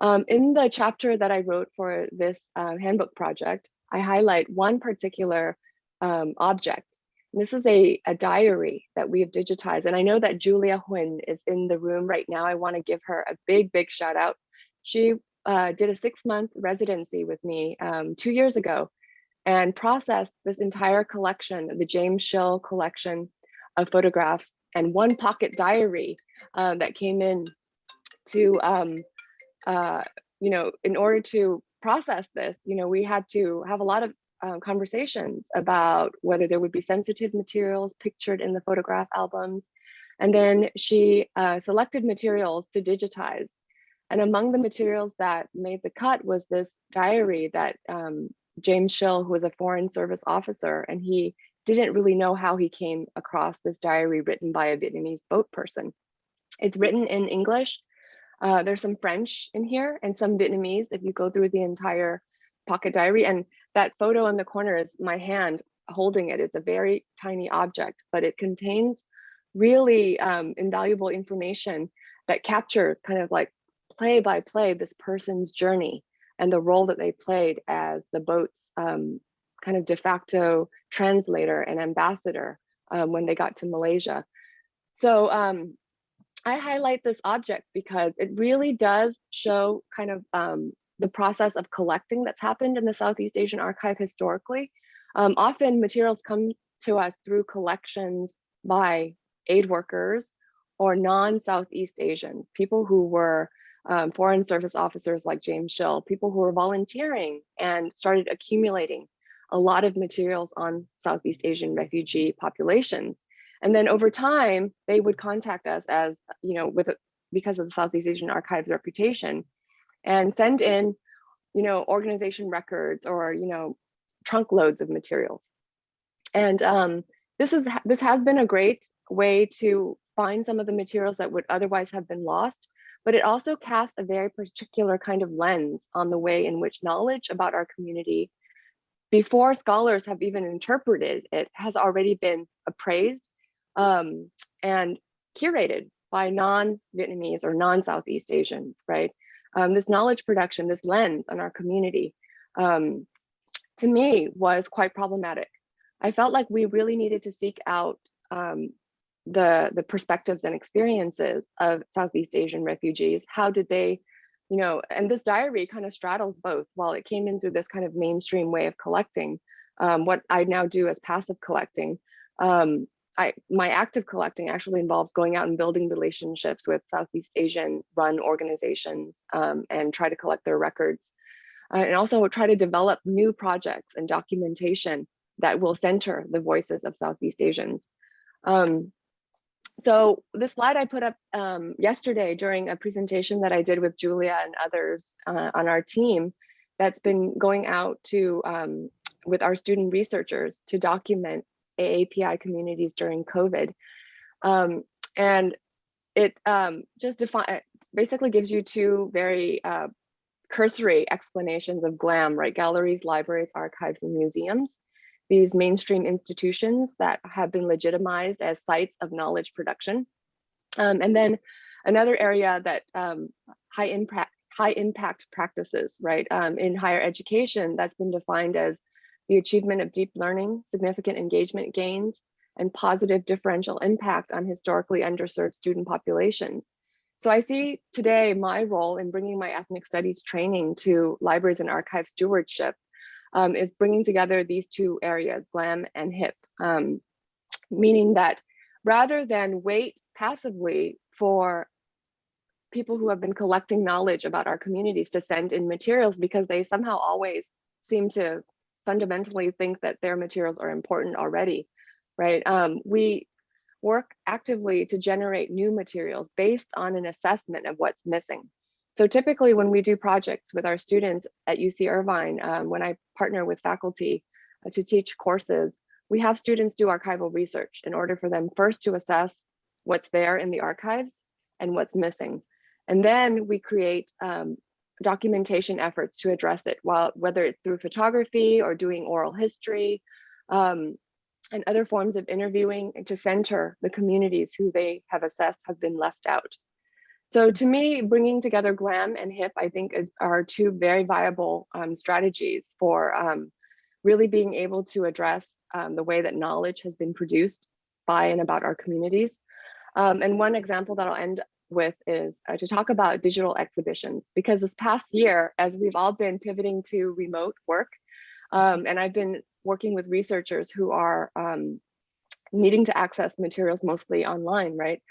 In the chapter that I wrote for this handbook project, I highlight one particular object. And this is a diary that we have digitized. And I know that Julia Huynh is in the room right now. I want to give her a big, big shout out. She did a 6-month residency with me 2 years ago and processed this entire collection, the James Schill collection of photographs and one pocket diary that came in to, in order to process this, we had to have a lot of conversations about whether there would be sensitive materials pictured in the photograph albums. And then she selected materials to digitize. And among the materials that made the cut was this diary that James Schill, who was a Foreign Service officer, and he didn't really know how he came across this diary written by a Vietnamese boat person. It's written in English. There's some French in here and some Vietnamese if you go through the entire pocket diary. And that photo in the corner is my hand holding it. It's a very tiny object, but it contains really invaluable information that captures kind of like play by play this person's journey and the role that they played as the boat's kind of de facto translator and ambassador when they got to Malaysia. So I highlight this object because it really does show kind of the process of collecting that's happened in the Southeast Asian Archive historically. Often materials come to us through collections by aid workers or non-Southeast Asians, people who were Foreign Service officers like James Schill, people who were volunteering and started accumulating a lot of materials on Southeast Asian refugee populations. And then over time, they would contact us as, because of the Southeast Asian Archive's reputation and send in, organization records or, trunk loads of materials. And this has been a great way to find some of the materials that would otherwise have been lost, but it also casts a very particular kind of lens on the way in which knowledge about our community, before scholars have even interpreted it, has already been appraised and curated by non-Vietnamese or non-Southeast Asians, right? This knowledge production, this lens on our community, to me was quite problematic. I felt like we really needed to seek out the perspectives and experiences of Southeast Asian refugees. How did they, and this diary kind of straddles both. While it came in through this kind of mainstream way of collecting, what I now do as passive collecting, my active collecting actually involves going out and building relationships with Southeast Asian run organizations and try to collect their records. And also try to develop new projects and documentation that will center the voices of Southeast Asians. So this slide I put up yesterday during a presentation that I did with Julia and others on our team that's been going out to with our student researchers to document AAPI communities during COVID. And it just basically gives you two very cursory explanations of GLAM, right? Galleries, libraries, archives, and museums. These mainstream institutions that have been legitimized as sites of knowledge production. And then another area that high impact practices, right? In higher education, that's been defined as the achievement of deep learning, significant engagement gains, and positive differential impact on historically underserved student populations. So I see today my role in bringing my ethnic studies training to libraries and archive stewardship is bringing together these two areas, GLAM and HIP, meaning that rather than wait passively for people who have been collecting knowledge about our communities to send in materials because they somehow always seem to fundamentally think that their materials are important already, right? We work actively to generate new materials based on an assessment of what's missing. So typically when we do projects with our students at UC Irvine, when I partner with faculty to teach courses, we have students do archival research in order for them first to assess what's there in the archives and what's missing. And then we create documentation efforts to address it, whether it's through photography or doing oral history and other forms of interviewing, and to center the communities who they have assessed have been left out. So to me, bringing together GLAM and HIP, I think are two very viable strategies for really being able to address the way that knowledge has been produced by and about our communities. And one example that I'll end with is to talk about digital exhibitions, because this past year, as we've all been pivoting to remote work, and I've been working with researchers who are needing to access materials mostly online, right?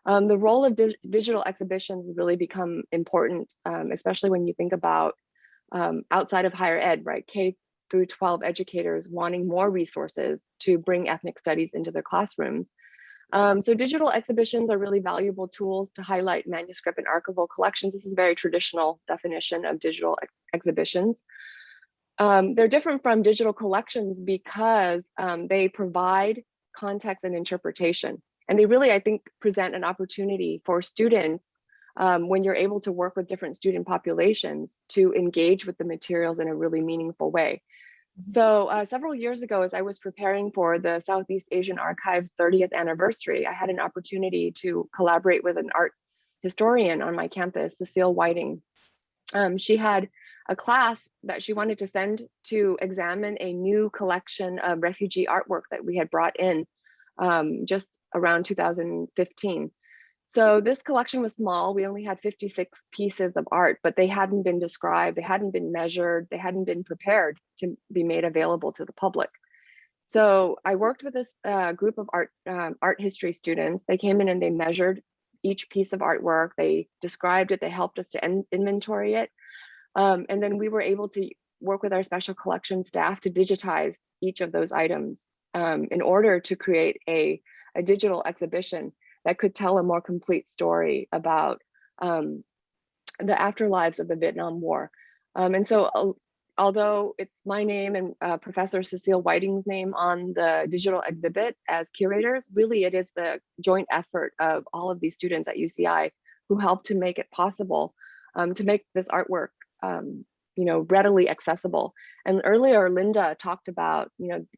The role of digital exhibitions has really become important, especially when you think about outside of higher ed, right? K through 12 educators wanting more resources to bring ethnic studies into their classrooms. So digital exhibitions are really valuable tools to highlight manuscript and archival collections. This is a very traditional definition of digital exhibitions. They're different from digital collections because they provide context and interpretation. And they really, I think, present an opportunity for students when you're able to work with different student populations to engage with the materials in a really meaningful way. So several years ago, as I was preparing for the Southeast Asian Archive's 30th anniversary, I had an opportunity to collaborate with an art historian on my campus, Cecile Whiting. She had a class that she wanted to send to examine a new collection of refugee artwork that we had brought in just around 2015. So this collection was small. We only had 56 pieces of art, but they hadn't been described, they hadn't been measured, they hadn't been prepared to be made available to the public. So I worked with this group of art history students. They came in and they measured each piece of artwork. They described it. They helped us to inventory it. And then we were able to work with our special collection staff to digitize each of those items in order to create a digital exhibition that could tell a more complete story about the afterlives of the Vietnam War. And so although it's my name and Professor Cecile Whiting's name on the digital exhibit as curators, really it is the joint effort of all of these students at UCI who helped to make it possible to make this artwork readily accessible. And earlier, Linda talked about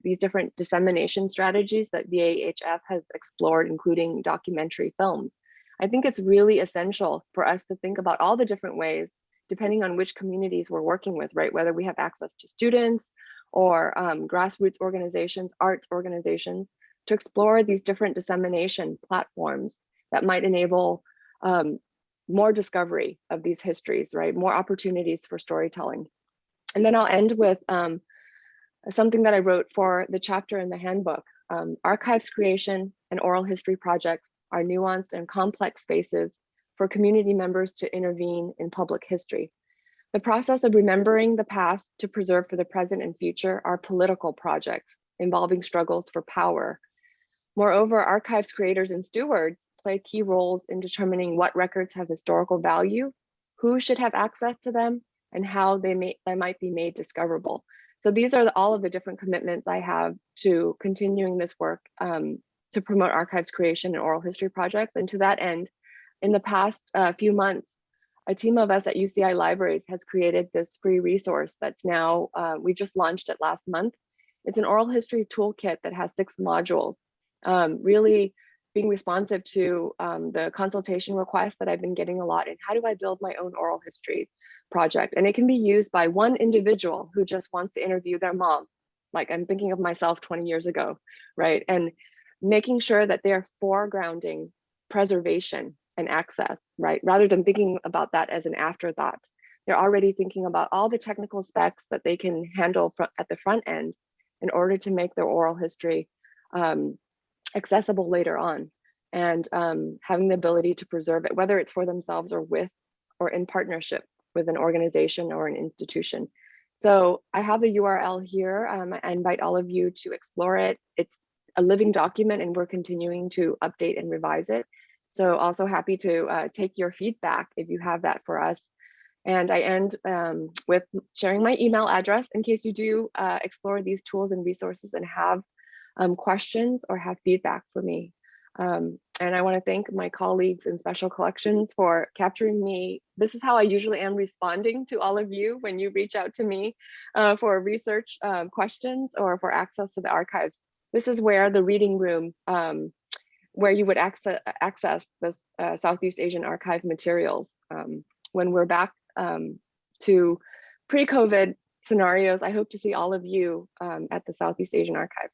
these different dissemination strategies that the AAHF has explored, including documentary films. I think it's really essential for us to think about all the different ways, depending on which communities we're working with, right? Whether we have access to students or grassroots organizations, arts organizations, to explore these different dissemination platforms that might enable more discovery of these histories, right? More opportunities for storytelling. And then I'll end with something that I wrote for the chapter in the handbook. Archives creation and oral history projects are nuanced and complex spaces for community members to intervene in public history. The process of remembering the past to preserve for the present and future are political projects involving struggles for power. Moreover, archives creators and stewards play key roles in determining what records have historical value, who should have access to them, and how they might be made discoverable. So these are all of the different commitments I have to continuing this work to promote archives creation and oral history projects. And to that end, in the past few months, a team of us at UCI Libraries has created this free resource that's now, we just launched it last month. It's an oral history toolkit that has 6 modules. Really being responsive to the consultation requests that I've been getting a lot in how do I build my own oral history project? And it can be used by one individual who just wants to interview their mom. Like I'm thinking of myself 20 years ago, right? And making sure that they're foregrounding preservation and access, right? Rather than thinking about that as an afterthought. They're already thinking about all the technical specs that they can handle at the front end in order to make their oral history accessible later on, and having the ability to preserve it, whether it's for themselves or with or in partnership with an organization or an institution. So I have the URL here. I invite all of you to explore it. It's a living document and we're continuing to update and revise it. So also happy to take your feedback if you have that for us. And I end with sharing my email address in case you do explore these tools and resources and have questions or have feedback for me. And I want to thank my colleagues in Special Collections for capturing me. This is how I usually am responding to all of you when you reach out to me for research questions or for access to the archives. This is where the reading room, where you would access the Southeast Asian archive materials. When we're back to pre-COVID scenarios, I hope to see all of you at the Southeast Asian Archive.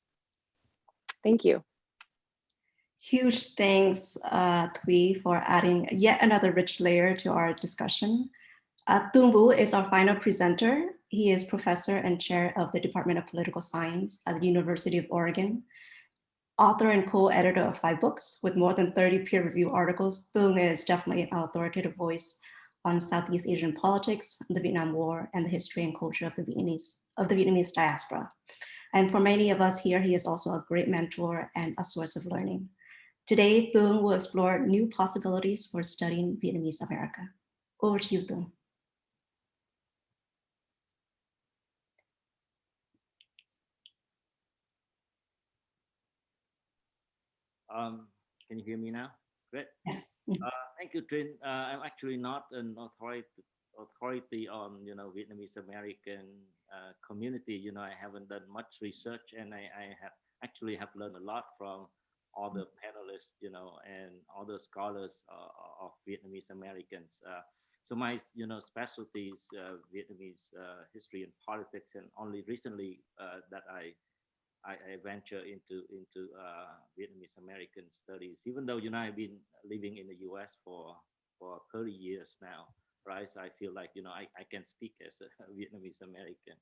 Thank you. Huge thanks, Thuy, for adding yet another rich layer to our discussion. Tung Vu is our final presenter. He is professor and chair of the Department of Political Science at the University of Oregon. Author and co-editor of 5 books with more than 30 peer-reviewed articles, Tung is definitely an authoritative voice on Southeast Asian politics, the Vietnam War, and the history and culture of the Vietnamese diaspora. And for many of us here, he is also a great mentor and a source of learning. Today, Tung will explore new possibilities for studying Vietnamese America. Over to you, Tung. Can you hear me now? Great. Yes. Thank you, Trinh. I'm actually not an authority on Vietnamese American community. I haven't done much research, and I have learned a lot from all the panelists, and other scholars of Vietnamese Americans. So my specialty is Vietnamese history and politics, and only recently that I venture into Vietnamese American studies, even though I've been living in the US for 30 years now, right? So I feel like I can speak as a Vietnamese American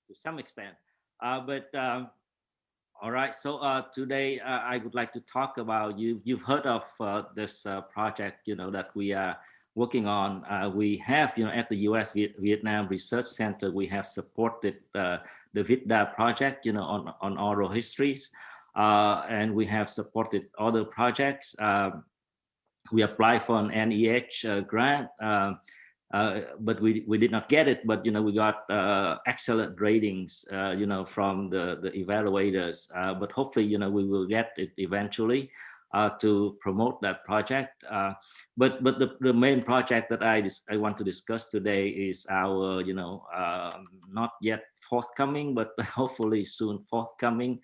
to some extent. All right, so today I would like to talk about you've heard of this project that we are working on. We have at the US Vietnam Research Center, we have supported the VITDA project on oral histories, and we have supported other projects. We applied for an NEH grant, but we did not get it, but we got excellent ratings from the evaluators, but hopefully we will get it eventually to promote that project. But the main project that I want to discuss today is our not yet forthcoming, but hopefully soon forthcoming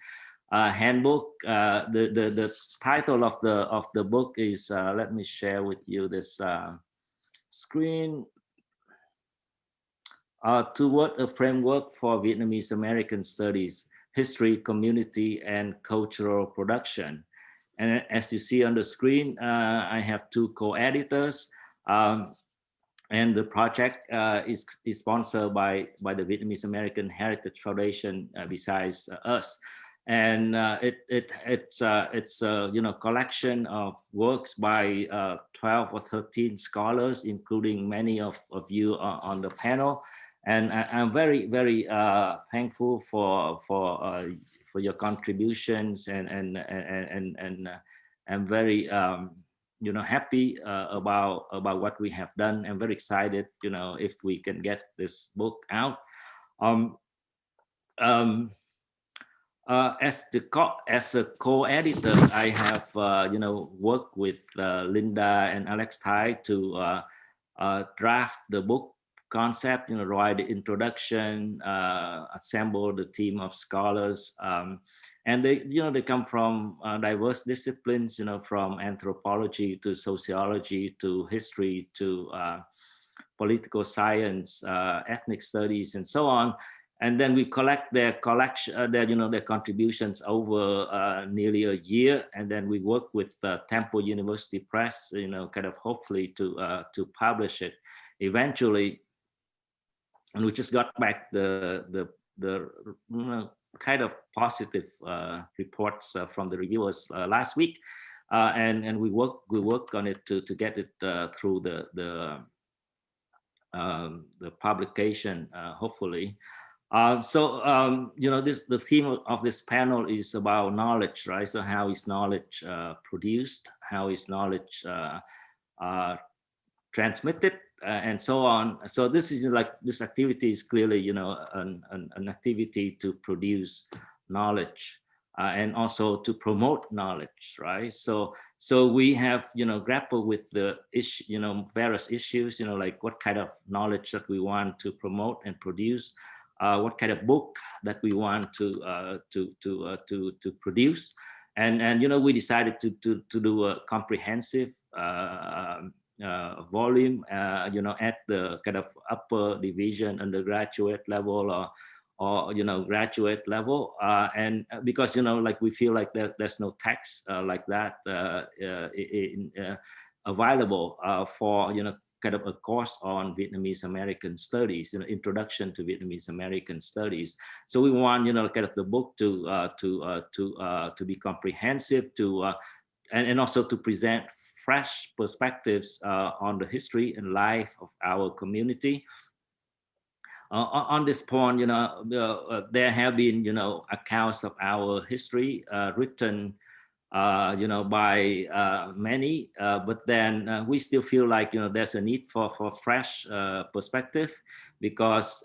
handbook. The title of the book is let me share with you this screen. Toward a framework for Vietnamese American studies, history, community, and cultural production. And as you see on the screen, I have 2 co-editors, and the project is sponsored by the Vietnamese American Heritage Foundation besides us. And it's a collection of works by 12 or 13 scholars, including many of you on the panel. And I'm very, very thankful for your contributions, and I'm very happy about what we have done. I'm very excited, if we can get this book out. As a co-editor, I have worked with Linda and Alex Tai to draft the book concept, write the introduction, assemble the team of scholars, and they come from diverse disciplines, from anthropology to sociology to history to political science, ethnic studies, and so on. And then we collect their contributions over nearly a year, and then we work with Temple University Press, kind of hopefully to publish it eventually. And we just got back the kind of positive reports from the reviewers last week, and we work on it to get it through the publication, hopefully. The theme of this panel is about knowledge, right? So how is knowledge produced? How is knowledge transmitted? And so on. So this activity is clearly, an activity to produce knowledge. and also to promote knowledge, right? So we have, grappled with the issue, various issues, like what kind of knowledge that we want to promote and produce, what kind of book that we want to produce, and we decided to do a comprehensive volume, at the kind of upper division, undergraduate level, or graduate level, and because like we feel like there's no text like that available for kind of a course on Vietnamese-American studies, introduction to Vietnamese-American studies. So we want kind of the book to be comprehensive, and also to present fresh perspectives on the history and life of our community. On this point, there have been, accounts of our history written, by many, but then we still feel like, there's a need for fresh perspective, because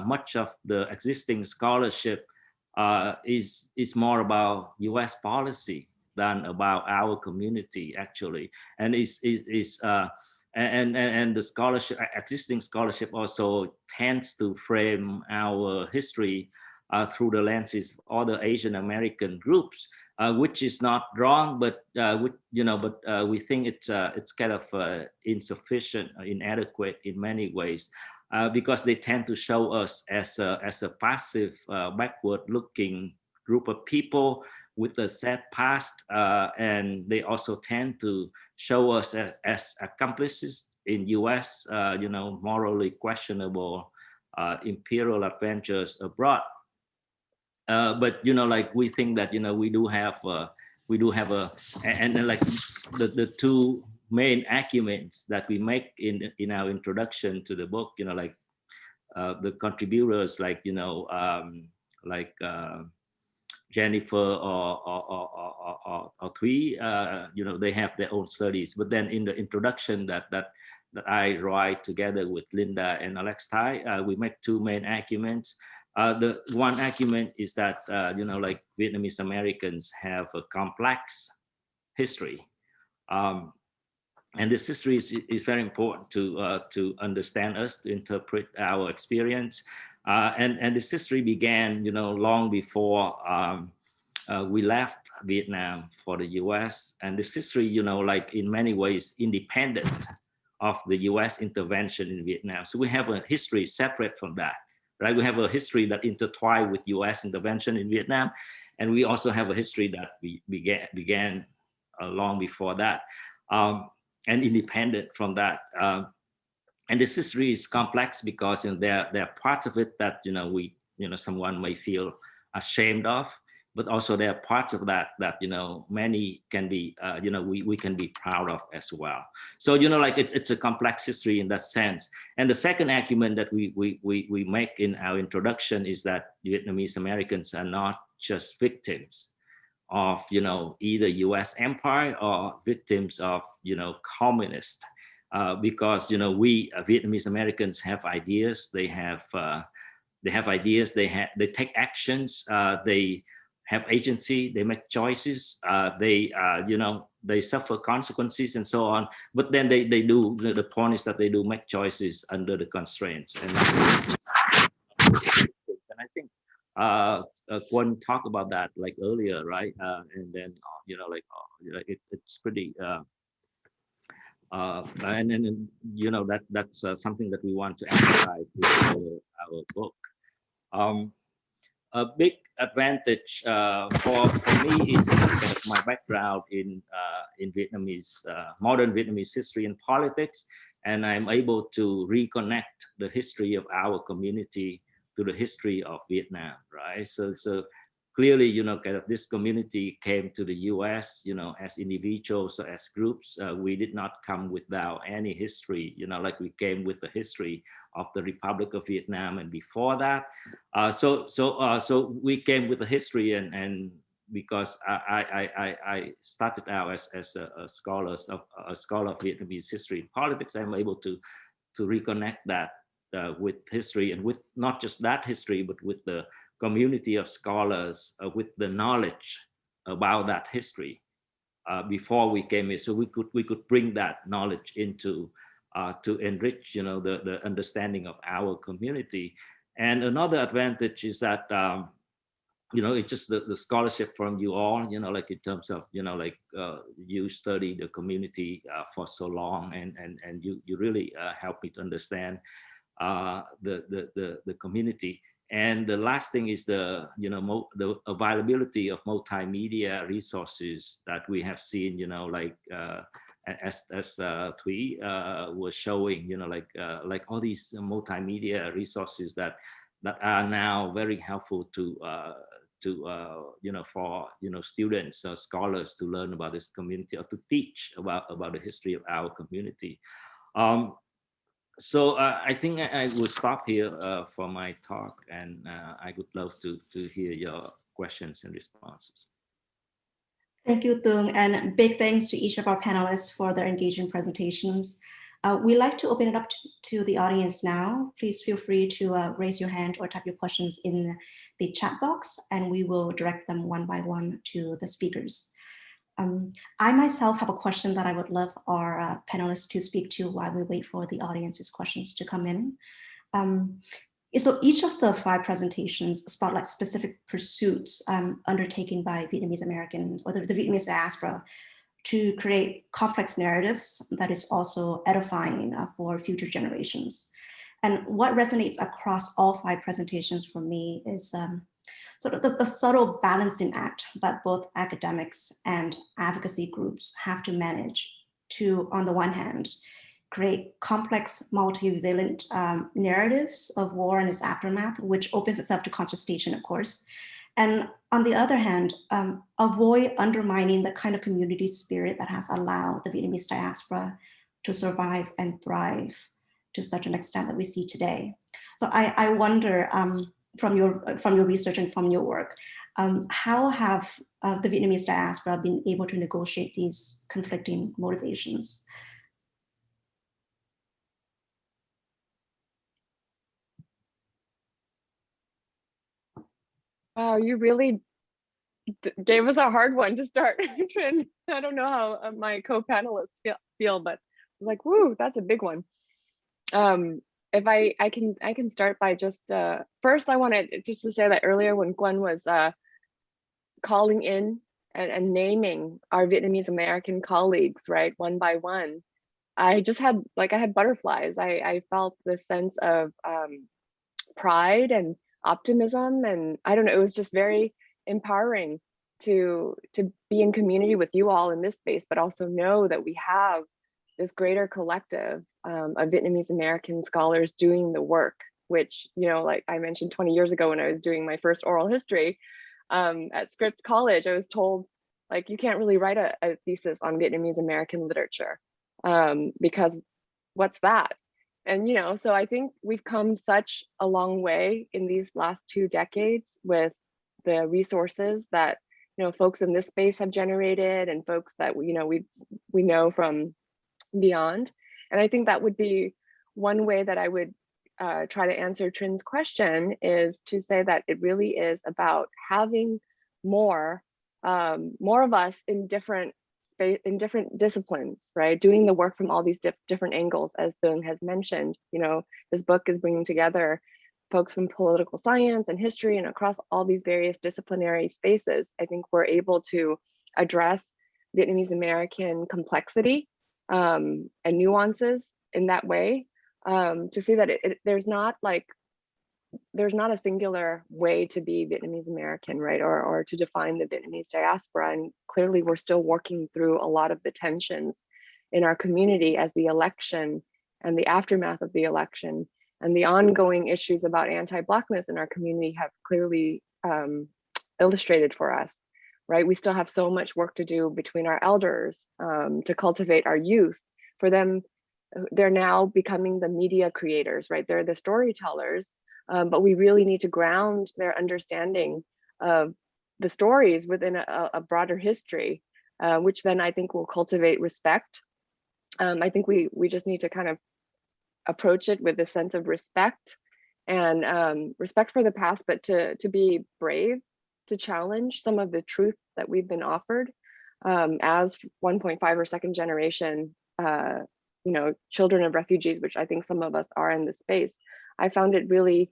much of the existing scholarship is more about U.S. policy than about our community, actually, and and the scholarship, existing scholarship, also tends to frame our history through the lenses of other Asian American groups, which is not wrong, but we think it's kind of insufficient, inadequate in many ways, because they tend to show us as a passive, backward-looking group of people with a sad past, and they also tend to show us as accomplices in U.S., morally questionable imperial adventures abroad. But like we think that we do have and like the two main arguments that we make in our introduction to the book, like the contributors, like Jennifer or Thuy, they have their own studies. But then in the introduction that I write together with Linda and Alex Thai, we make two main arguments. The one argument is that, like Vietnamese Americans have a complex history. And this history is very important to understand us, to interpret our experience. And this history began, long before we left Vietnam for the U.S. And this history, like in many ways, independent of the U.S. intervention in Vietnam. So we have a history separate from that, right? We have a history that intertwined with U.S. intervention in Vietnam, and we also have a history that began long before that, and independent from that. And this history is complex because there are parts of it that someone may feel ashamed of, but also there are parts of that many can be we can be proud of as well. So like it's a complex history in that sense. And the second argument that we make in our introduction is that Vietnamese Americans are not just victims of either U.S. empire or victims of communist. Because we Vietnamese Americans have ideas. They have ideas. They take actions. They have agency. They make choices. They suffer consequences and so on. But then they do. The point is that they do make choices under the constraints. And I think Kwon talked about that like earlier, right? And then it's pretty. And then that's something that we want to emphasize with our book. A big advantage for me is kind of my background in Vietnamese modern Vietnamese history and politics, and I'm able to reconnect the history of our community to the history of Vietnam, right? So clearly, kind of this community came to the U.S., as individuals or as groups. We did not come without any history, like we came with the history of the Republic of Vietnam and before that. So we came with a history, and because I started out as a scholar of Vietnamese history and politics, I'm able to reconnect that with history, and with not just that history, but with the community of scholars with the knowledge about that history before we came here, so we could bring that knowledge into to enrich, the understanding of our community. And another advantage is that it's just the scholarship from you all, like in terms of, you study the community for so long, and you really help me to understand the community. And the last thing is the availability of multimedia resources that we have seen, as Thuy was showing, like all these multimedia resources that are now very helpful to for students or scholars to learn about this community, or to teach about the history of our community. So I think I will stop here for my talk, and I would love to hear your questions and responses. Thank you, Tung, and big thanks to each of our panelists for their engaging presentations. We'd like to open it up to the audience now. Please feel free to raise your hand or type your questions in the chat box, and we will direct them one by one to the speakers. I myself have a question that I would love our panelists to speak to while we wait for the audience's questions to come in. So each of the 5 presentations spotlight specific pursuits undertaken by Vietnamese-American or the Vietnamese diaspora to create complex narratives that is also edifying for future generations. And what resonates across all 5 presentations for me is sort of the subtle balancing act that both academics and advocacy groups have to manage to, on the one hand, create complex, multivalent narratives of war and its aftermath, which opens itself to contestation, of course. And on the other hand, avoid undermining the kind of community spirit that has allowed the Vietnamese diaspora to survive and thrive to such an extent that we see today. So I wonder, from your research and from your work, how have the Vietnamese diaspora been able to negotiate these conflicting motivations? Wow, you really gave us a hard one to start. Trin, I don't know how my co-panelists feel, but I was like, woo, that's a big one. If I can start by just first, I wanted just to say that earlier when Gwen was calling in and naming our Vietnamese-American colleagues, right, one by one, I just had I had butterflies. I felt this sense of pride and optimism, and I don't know, it was just very empowering to be in community with you all in this space, but also know that we have this greater collective of Vietnamese-American scholars doing the work, which, like I mentioned 20 years ago when I was doing my first oral history at Scripps College, I was told, you can't really write a thesis on Vietnamese-American literature because what's that? And, so I think we've come such a long way in these last 2 decades with the resources that, folks in this space have generated, and folks that, we know from beyond. And I think that would be one way that I would try to answer Trin's question, is to say that it really is about having more of us in different disciplines, right? Doing the work from all these different angles, as Dung has mentioned. This book is bringing together folks from political science and history and across all these various disciplinary spaces. I think we're able to address Vietnamese-American complexity and nuances in that way, to see that there's not a singular way to be Vietnamese-American, right? Or to define the Vietnamese diaspora. And clearly we're still working through a lot of the tensions in our community as the election and the aftermath of the election and the ongoing issues about anti-Blackness in our community have clearly illustrated for us, right? We still have so much work to do between our elders to cultivate our youth. For them, they're now becoming the media creators, right? They're the storytellers. But we really need to ground their understanding of the stories within a broader history, which then I think will cultivate respect. I think we just need to kind of approach it with a sense of respect and respect for the past, but to be brave, to challenge some of the truths that we've been offered as 1.5 or second generation, children of refugees, which I think some of us are in this space. I found it really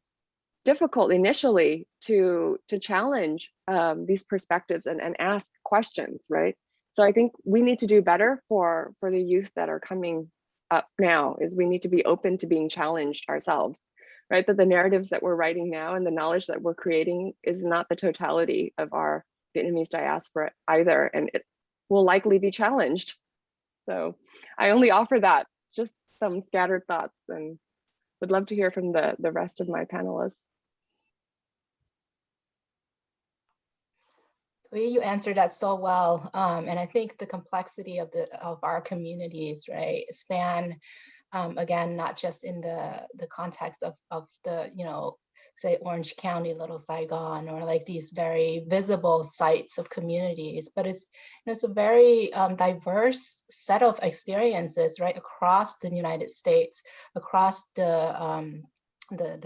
difficult initially to challenge these perspectives and ask questions, right? So I think we need to do better for the youth that are coming up now, is we need to be open to being challenged ourselves, right? That the narratives that we're writing now and the knowledge that we're creating is not the totality of our Vietnamese diaspora either, and it will likely be challenged. So I only offer that, just some scattered thoughts, and would love to hear from the rest of my panelists. You answered that so well, and I think the complexity of our communities, right, span again, not just in the context of the, say Orange County, Little Saigon, or like these very visible sites of communities, but it's a very diverse set of experiences, right, across the United States, across the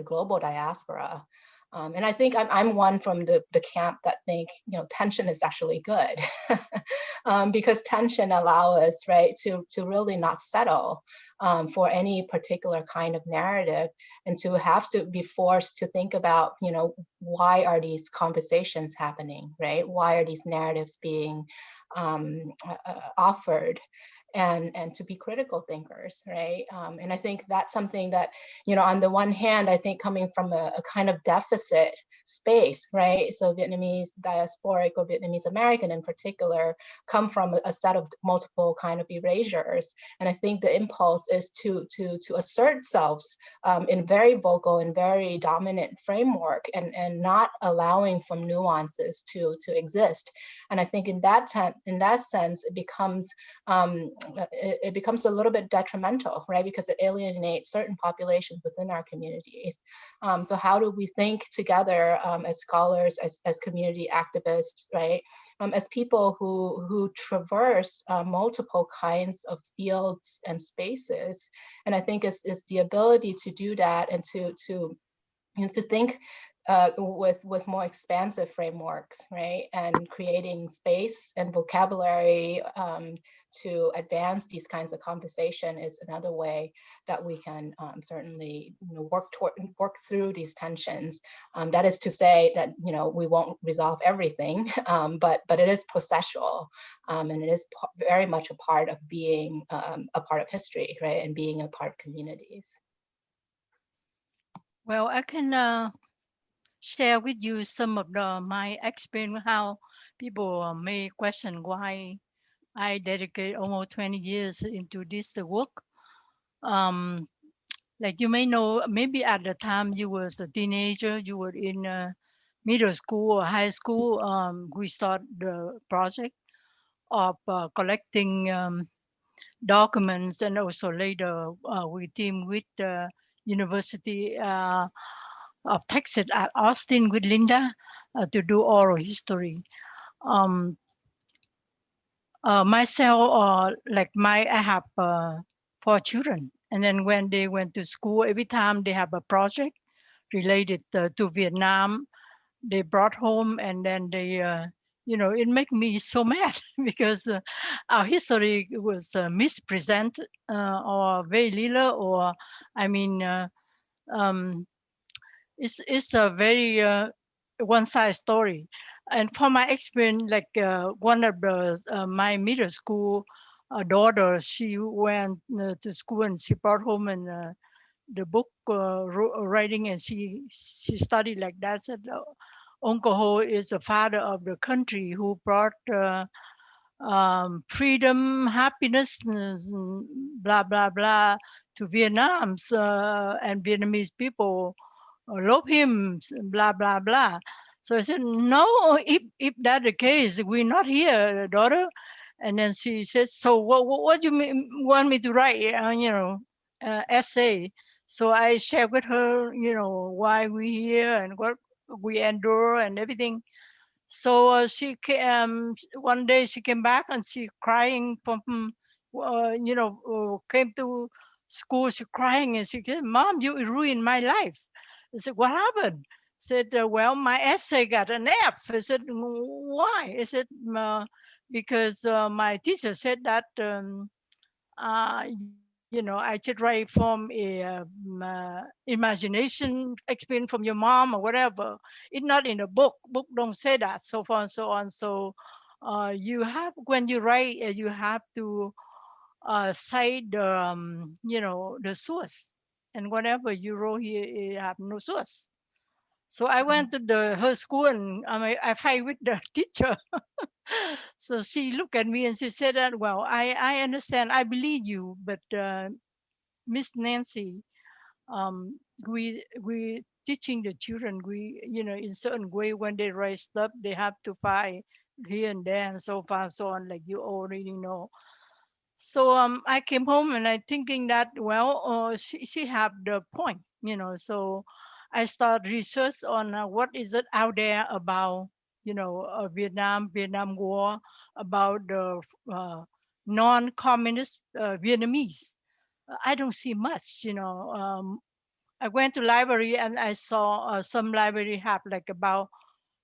global diaspora. And I think I'm one from the camp that think, tension is actually good, because tension allows us, right, to really not settle for any particular kind of narrative, and to have to be forced to think about, why are these conversations happening, right? Why are these narratives being offered? And to be critical thinkers, right? And I think that's something that, on the one hand, I think coming from a kind of deficit space, right? So Vietnamese diasporic or Vietnamese-American in particular come from a set of multiple kind of erasures. And I think the impulse is to assert selves in very vocal and very dominant framework, and not allowing for nuances to exist. And I think in that sense, it becomes a little bit detrimental, right? Because it alienates certain populations within our communities. So how do we think together as scholars, as community activists, right? As people who traverse multiple kinds of fields and spaces. And I think it's the ability to do that, and to think with more expansive frameworks, right? And creating space and vocabulary to advance these kinds of conversation is another way that we can certainly work through these tensions. That is to say that we won't resolve everything, but it is processual, and it is very much a part of being a part of history, right? And being a part of communities. Well, I can share with you some of my experience, how people may question why I dedicate almost 20 years into this work. Like you may know, maybe at the time you was a teenager, you were in middle school or high school, we start the project of collecting documents, and also later we team with the University of Texas at Austin with Linda to do oral history. Myself, I have 4 children, and then when they went to school, every time they have a project related to Vietnam, they brought home, and then they, it makes me so mad because our history was mispresented or very little, or I mean, it's a very one-side story. And from my experience, like one of the my middle school daughter, she went to school and she brought home and the book writing, and she studied like that. Said Uncle Ho is the father of the country who brought freedom, happiness, blah blah blah to Vietnam, and Vietnamese people love him, blah blah blah. So I said, no, if that's the case, we're not here, daughter. And then she says, so what do you want me to write, essay? So I shared with her, why we're here and what we endure and everything. So she came, one day she came back and she crying from, came to school, she crying, and she said, Mom, you ruined my life. I said, what happened? Said, well, my essay got an F. I said, why? I said, because my teacher said that, you know, I should write from a imagination experience from your mom or whatever. It's not in a book. Book don't say that, so far and so on. So you have, when you write, you have to cite the, you know, the source. And whatever you wrote here, you have no source. So I went to her school and I fight with the teacher. So she looked at me and she said that, well, I understand, I believe you, but Miss Nancy, we teaching the children, we, you know, in certain way when they write stuff, they have to find here and there and so far so on, like you already know. So I came home and I thinking that, well, she have the point, you know. So I start research on what is it out there about, you know, Vietnam War, about the non-communist Vietnamese. I don't see much, you know. I went to library and I saw some library have like about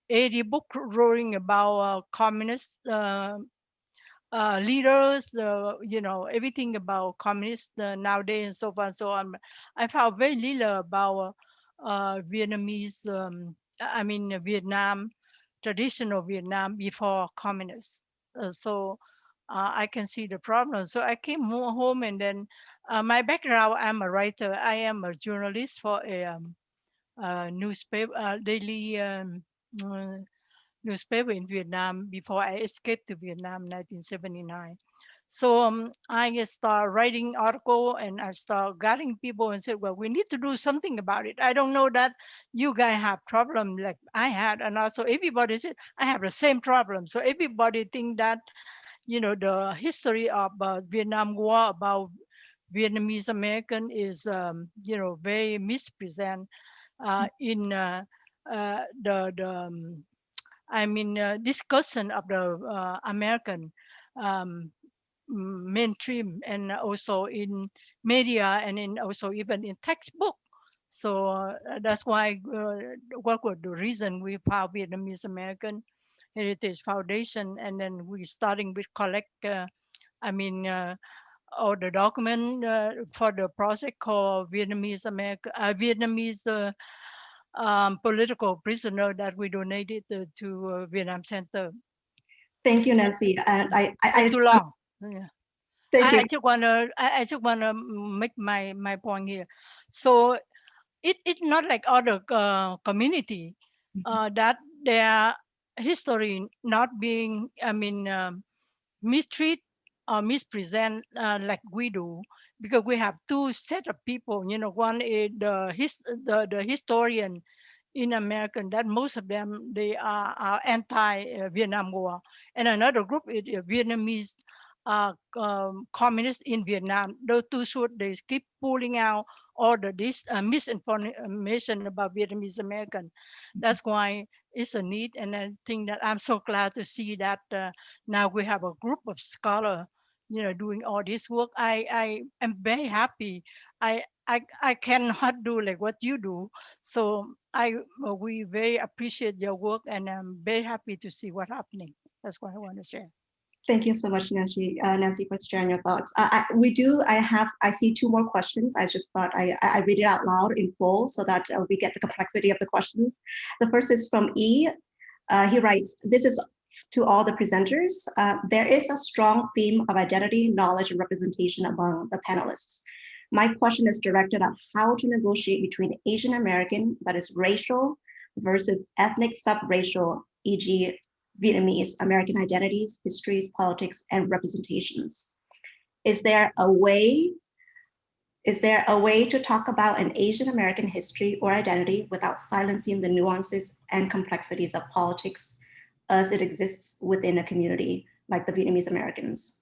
80 book writing about communist leaders, you know, everything about communists nowadays and so far and so on. I found very little about Vietnamese, I mean, Vietnam, traditional Vietnam before communists. So I can see the problem. So I came home and then my background, I'm a writer. I am a journalist for a newspaper, daily uh, newspaper in Vietnam before I escaped to Vietnam in 1979. So I start writing article and I start guiding people and said, well, we need to do something about it. I don't know that you guys have problem like I had, and also everybody said I have the same problem. So everybody think that, you know, the history of Vietnam War about Vietnamese-American is, you know, very mispresent in the I mean, discussion of the American um, mainstream and also in media and in also even in textbook. So that's why what was the reason we found Vietnamese American Heritage Foundation, and then we starting with collect. I mean, all the document for the project called Vietnamese American Vietnamese. Political prisoner that we donated to Vietnam Center. Thank you, Nancy. And Too long. Yeah. Thank you. I just wanna make my point here. So it's not like other community that their history not being, I mean, mistreat or mispresent like we do, because we have two set of people. You know, one is the historian in American, that most of them they are anti-Vietnam War, and another group is Vietnamese communists in Vietnam. Those two should they keep pulling out all this misinformation about Vietnamese American. That's why it's a need, and I think that I'm so glad to see that now we have a group of scholars, you know, doing all this work. I am very happy. I cannot do like what you do, so we very appreciate your work, and I'm very happy to see what's happening. That's what I want to share. Thank you so much, Nancy, for sharing your thoughts. I see two more questions. I just thought I read it out loud in full so that we get the complexity of the questions. The first is from E. He writes, this is to all the presenters. There is a strong theme of identity, knowledge, and representation among the panelists. My question is directed at how to negotiate between Asian American, that is racial, versus ethnic subracial, e.g. Vietnamese American identities, histories, politics, and representations. Is there a way to talk about an Asian American history or identity without silencing the nuances and complexities of politics as it exists within a community like the Vietnamese Americans?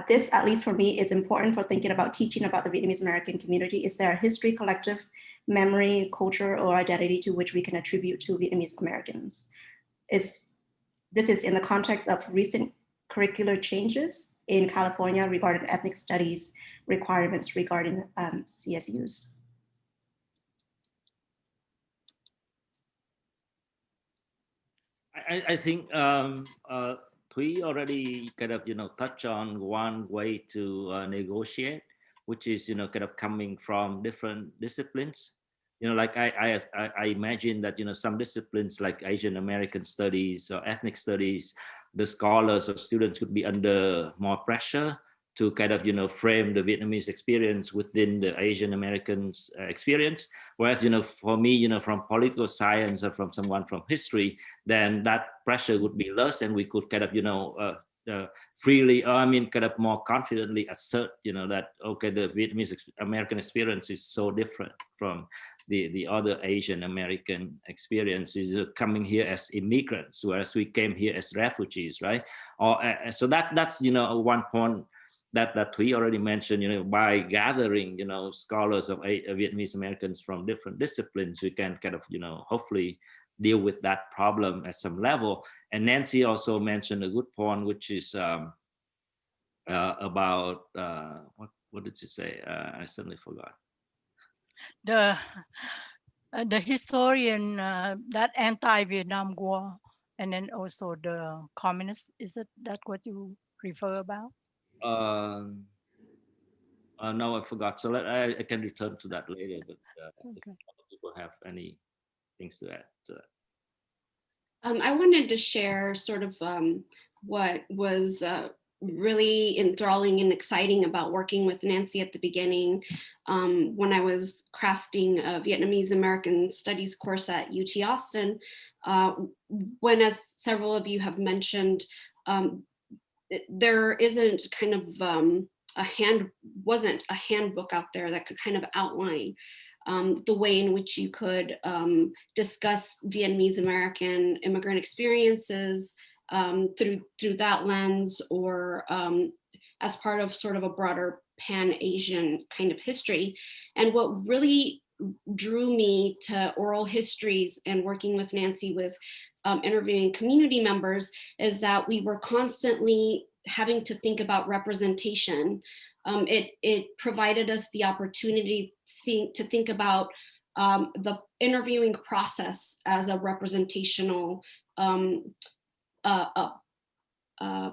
This, at least for me, is important for thinking about teaching about the Vietnamese American community. Is there a history, collective memory, culture, or identity to which we can attribute to Vietnamese Americans? This is in the context of recent curricular changes in California regarding ethnic studies requirements regarding CSUs. I think we already kind of, touch on one way to negotiate, which is, kind of coming from different disciplines. Like I imagine that, some disciplines like Asian American studies or ethnic studies, the scholars or students could be under more pressure to kind of, frame the Vietnamese experience within the Asian Americans experience. Whereas, for me, from political science or from someone from history, then that pressure would be less and we could kind of, freely, kind of more confidently assert, that, okay, the Vietnamese American experience is so different from the other Asian American experiences coming here as immigrants, whereas we came here as refugees, right? Or so that's one point that we already mentioned. By gathering scholars of Vietnamese Americans from different disciplines, we can kind of hopefully deal with that problem at some level. And Nancy also mentioned a good point, which is about what did she say? I suddenly forgot. The historian, that anti-Vietnam War, and then also the communists. Is that what you refer about? No, I forgot. So I can return to that later. But if other people have any things to add to that. I wanted to share sort of what was really enthralling and exciting about working with Nancy at the beginning when I was crafting a Vietnamese-American studies course at UT Austin. When, as several of you have mentioned, there isn't kind of wasn't a handbook out there that could kind of outline the way in which you could discuss Vietnamese-American immigrant experiences through that lens, or as part of sort of a broader Pan-Asian kind of history. And what really drew me to oral histories and working with Nancy with interviewing community members is that we were constantly having to think about representation. It provided us the opportunity to think about the interviewing process as a representational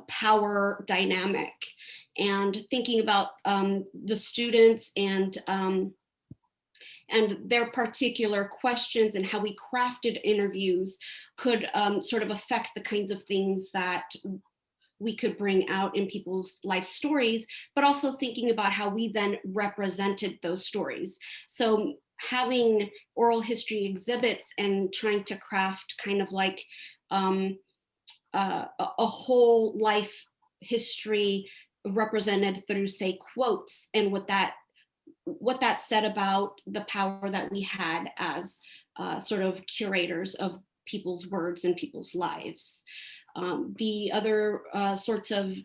power dynamic, and thinking about the students and their particular questions and how we crafted interviews could sort of affect the kinds of things that we could bring out in people's life stories, but also thinking about how we then represented those stories. So having oral history exhibits and trying to craft kind of like a whole life history represented through, say, quotes, and what that said about the power that we had as sort of curators of people's words and people's lives. The other sorts of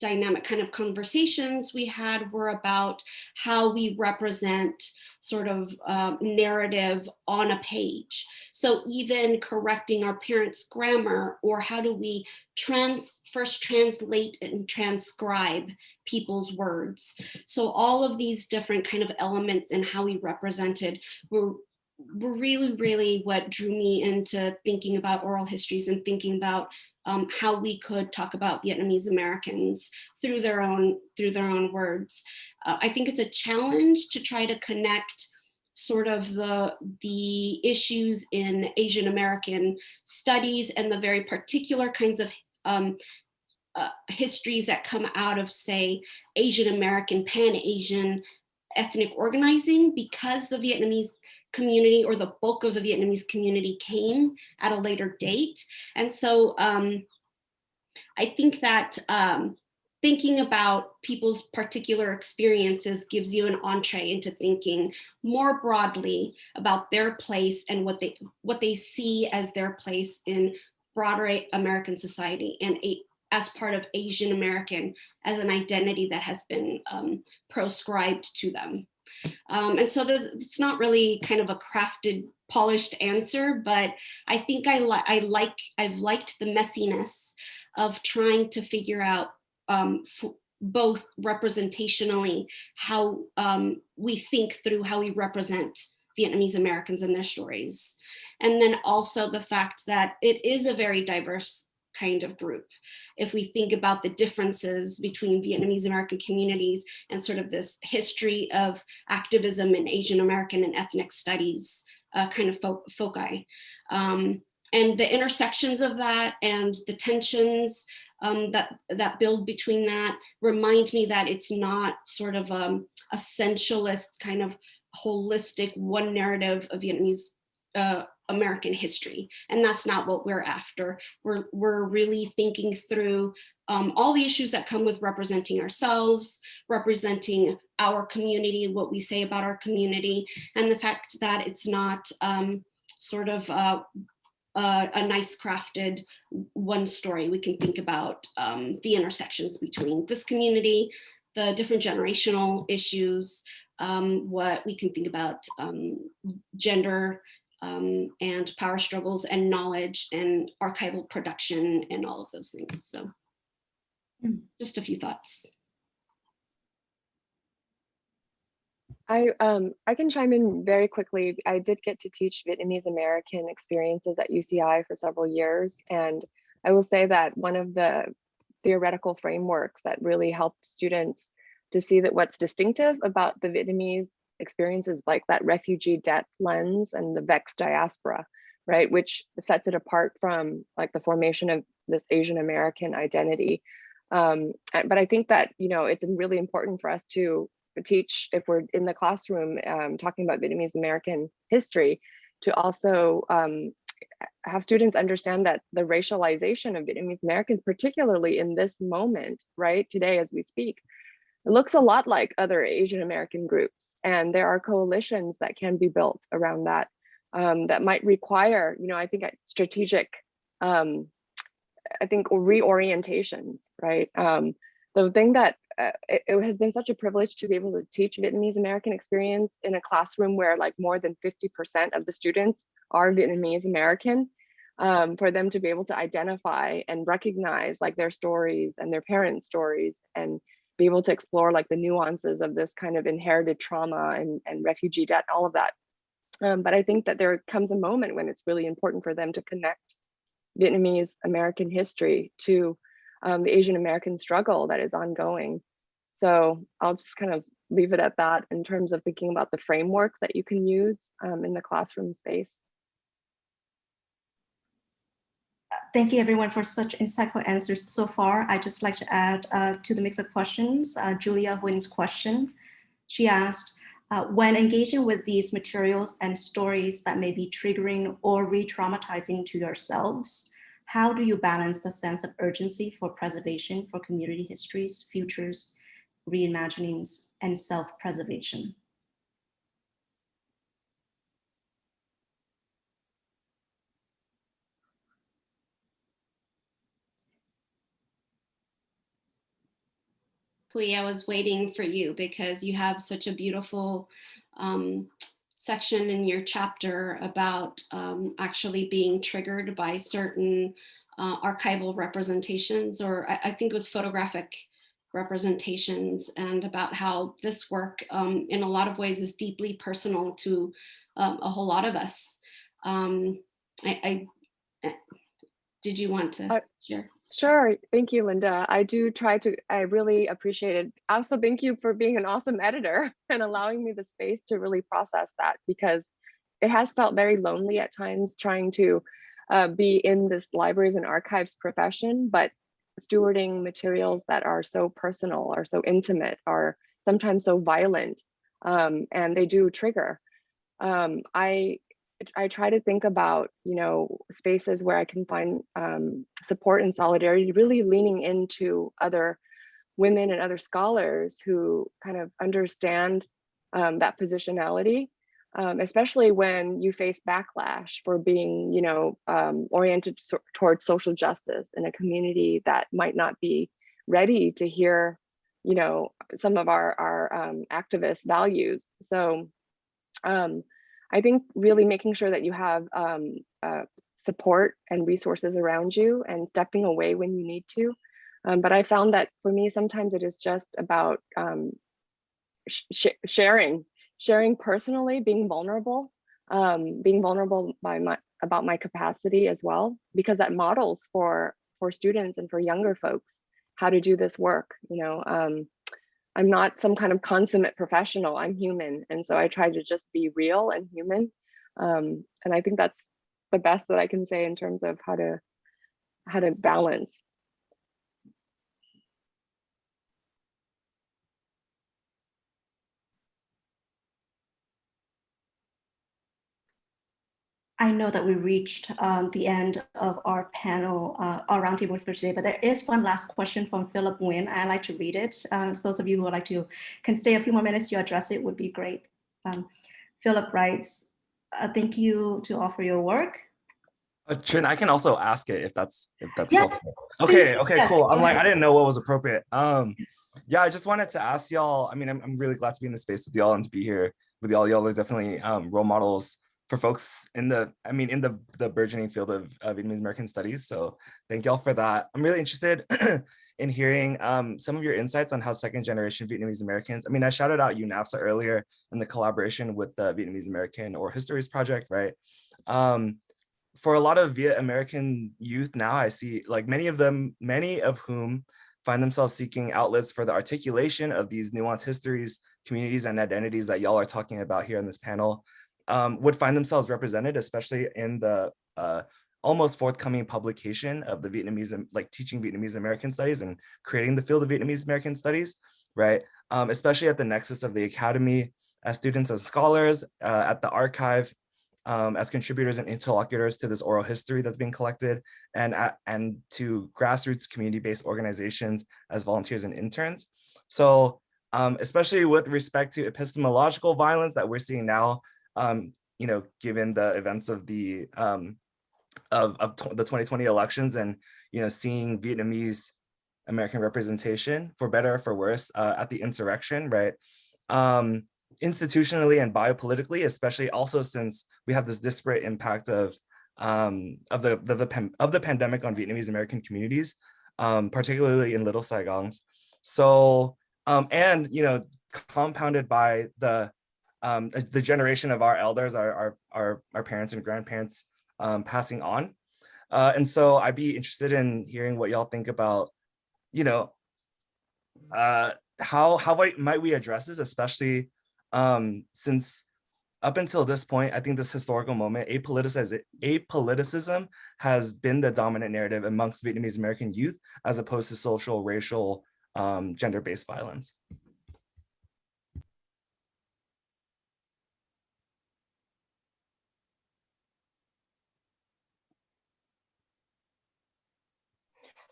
dynamic kind of conversations we had were about how we represent sort of narrative on a page. So even correcting our parents' grammar, or how do we first translate and transcribe people's words. So all of these different kind of elements and how we represented were really, really what drew me into thinking about oral histories and thinking about how we could talk about Vietnamese Americans through their own words. I think it's a challenge to try to connect sort of the issues in Asian American studies and the very particular kinds of histories that come out of, say, Asian American, Pan-Asian ethnic organizing, because the Vietnamese community, or the bulk of the Vietnamese community, came at a later date. And so I think that thinking about people's particular experiences gives you an entree into thinking more broadly about their place and what they see as their place in broader American society, and as part of Asian American as an identity that has been proscribed to them. And so it's not really kind of a crafted, polished answer, but I think I've liked the messiness of trying to figure out both representationally how we think through how we represent Vietnamese Americans and their stories. And then also the fact that it is a very diverse kind of group. If we think about the differences between Vietnamese American communities and sort of this history of activism in Asian American and ethnic studies kind of foci. And the intersections of that and the tensions that build between that remind me that it's not sort of a essentialist kind of holistic one narrative of Vietnamese American history. And that's not what we're after. We're really thinking through all the issues that come with representing ourselves, representing our community, what we say about our community, and the fact that it's not sort of a nice crafted one story. We can think about the intersections between this community, the different generational issues, what we can think about gender and power struggles and knowledge and archival production and all of those things. So just a few thoughts. I can chime in very quickly. I did get to teach Vietnamese American experiences at UCI for several years. And I will say that one of the theoretical frameworks that really helped students to see that what's distinctive about the Vietnamese experiences, like that refugee debt lens and the vexed diaspora, right? Which sets it apart from like the formation of this Asian American identity. But I think that, you know, it's really important for us to teach, if we're in the classroom talking about Vietnamese American history, to also have students understand that the racialization of Vietnamese Americans, particularly in this moment, right, today as we speak, it looks a lot like other Asian American groups. And there are coalitions that can be built around that, that might require, you know, I think strategic, I think reorientations, right? The thing that it has been such a privilege to be able to teach Vietnamese American experience in a classroom where like more than 50% of the students are Vietnamese American, for them to be able to identify and recognize like their stories and their parents' stories and be able to explore like the nuances of this kind of inherited trauma and refugee debt, all of that. But I think that there comes a moment when it's really important for them to connect Vietnamese American history to the Asian American struggle that is ongoing. So I'll just kind of leave it at that in terms of thinking about the frameworks that you can use in the classroom space. Thank you everyone for such insightful answers so far. I'd just like to add to the mix of questions, Julia Huyn's question. She asked, when engaging with these materials and stories that may be triggering or re-traumatizing to yourselves, how do you balance the sense of urgency for preservation for community histories, futures, reimaginings, and self-preservation? Pui, I was waiting for you because you have such a beautiful section in your chapter about actually being triggered by certain archival representations, or I think it was photographic representations, and about how this work in a lot of ways is deeply personal to a whole lot of us. Did you want to share? Sure. Thank you, Linda. I really appreciate it. Also, thank you for being an awesome editor and allowing me the space to really process that, because it has felt very lonely at times trying to be in this libraries and archives profession, but stewarding materials that are so personal, are so intimate, are sometimes so violent, and they do trigger. I try to think about, you know, spaces where I can find support and solidarity, really leaning into other women and other scholars who kind of understand that positionality, especially when you face backlash for being, you know, oriented towards social justice in a community that might not be ready to hear, you know, some of our activist values. So I think really making sure that you have support and resources around you and stepping away when you need to. But I found that for me, sometimes it is just about sharing sharing personally, being vulnerable about my capacity as well, because that models for students and for younger folks how to do this work. You know, I'm not some kind of consummate professional, I'm human. And so I try to just be real and human. And I think that's the best that I can say in terms of how to balance. I know that we reached the end of our panel, our roundtable for today, but there is one last question from Philip Nguyen. I'd like to read it. Those of you who would like to can stay a few more minutes to address it would be great. Philip writes, thank you to all for your work. Chin, I can also ask it if that's Yes, helpful. Okay, yes, cool. I'm like, ahead. I didn't know what was appropriate. Yeah, I just wanted to ask y'all. I mean, I'm really glad to be in the space with y'all and to be here with y'all. Y'all are definitely role models for folks in the burgeoning field of Vietnamese-American studies. So thank y'all for that. I'm really interested in hearing some of your insights on how second-generation Vietnamese-Americans. I mean, I shouted out UNAFSA earlier in the collaboration with the Vietnamese-American Oral Histories Project, right? For a lot of Viet American youth now, I see like many of whom find themselves seeking outlets for the articulation of these nuanced histories, communities, and identities that y'all are talking about here in this panel, would find themselves represented, especially in the almost forthcoming publication of the Vietnamese, like teaching Vietnamese American studies and creating the field of Vietnamese American studies, right? Especially at the nexus of the academy, as students, as scholars, at the archive, as contributors and interlocutors to this oral history that's being collected, and to grassroots community-based organizations as volunteers and interns. So especially with respect to epistemological violence that we're seeing now, you know, given the events of the 2020 elections, and you know, seeing Vietnamese American representation, for better or for worse, at the insurrection, right? Institutionally and biopolitically, especially also since we have this disparate impact of the pandemic on Vietnamese American communities, particularly in Little Saigon's. So and you know, compounded by the generation of our elders, our parents and grandparents passing on, and so I'd be interested in hearing what y'all think about, you know, how might we address this, especially since up until this point, I think this historical moment, apoliticism has been the dominant narrative amongst Vietnamese American youth, as opposed to social, racial, gender-based violence.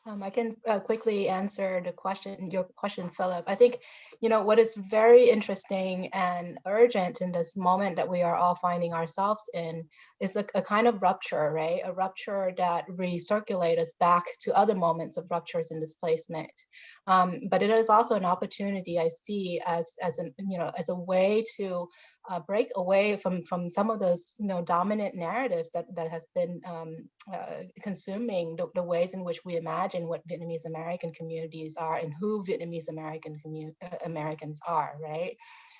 I can quickly answer your question, Philip. I think, you know, what is very interesting and urgent in this moment that we are all finding ourselves in is a kind of rupture, right? A rupture that recirculates us back to other moments of ruptures and displacement. But it is also an opportunity I see as a way to break away from some of those, you know, dominant narratives that has been consuming the ways in which we imagine what Vietnamese American communities are and who Vietnamese Americans are, right?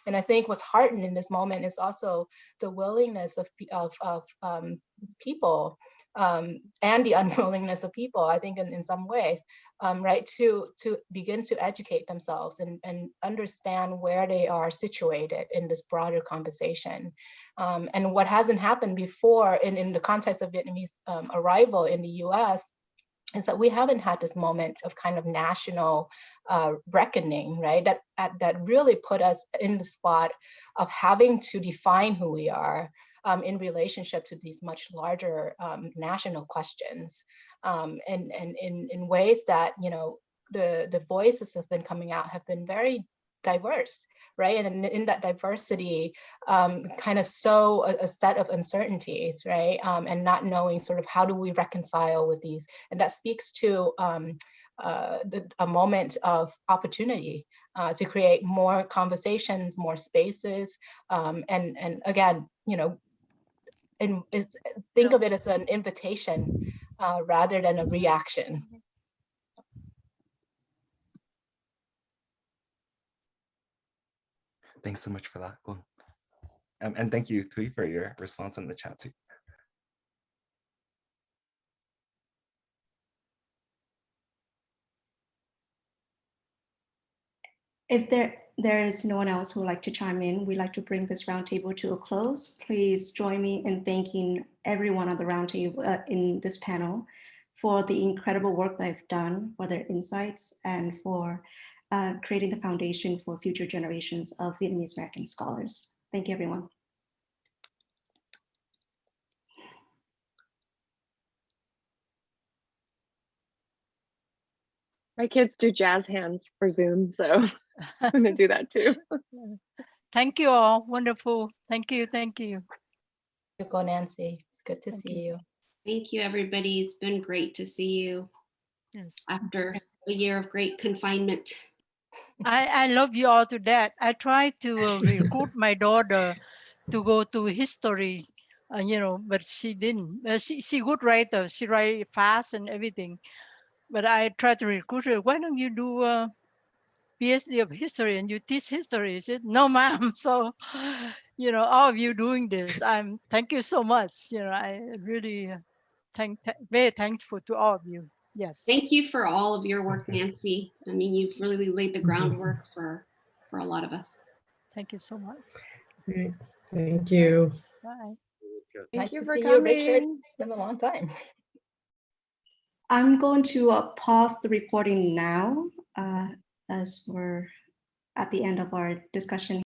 And I think what's heartened in this moment is also the willingness of people and the unwillingness of people, I think in some ways, right, to begin to educate themselves and understand where they are situated in this broader conversation. And what hasn't happened before in the context of Vietnamese arrival in the US is that we haven't had this moment of kind of national reckoning, right? That really put us in the spot of having to define who we are in relationship to these much larger national questions, and in ways that, you know, the voices have been coming out have been very diverse, right? And in that diversity, kind of sow a set of uncertainties, right? And not knowing sort of how do we reconcile with these, and that speaks to a moment of opportunity to create more conversations, more spaces, and again, you know, think of it as an invitation rather than a reaction. Thanks so much for that. Cool. And thank you, Thuy, for your response in the chat too. If there is no one else who would like to chime in, we'd like to bring this roundtable to a close. Please join me in thanking everyone on the roundtable in this panel for the incredible work they've done, for their insights, and for creating the foundation for future generations of Vietnamese American scholars. Thank you, everyone. My kids do jazz hands for Zoom, so I'm gonna do that too. Thank you all. Wonderful. Thank you. Thank you. You go, Nancy. It's good to Thank see you. you. Thank you, everybody. It's been great to see you Yes. after a year of great confinement. I love you all to death. I tried to recruit my daughter to go to history, but she didn't. She good writer. She write fast and everything. But I tried to recruit her. Why don't you do a PhD of history and you teach history? She said, no, ma'am. So, all of you doing this, thank you so much. I really very thankful to all of you. Yes. Thank you for all of your work, Nancy. I mean, you've really laid the groundwork for a lot of us. Thank you so much. Great. Thank you. Bye. Thank Nice you to for see coming. you, Richard. It's been a long time. I'm going to pause the recording now as we're at the end of our discussion.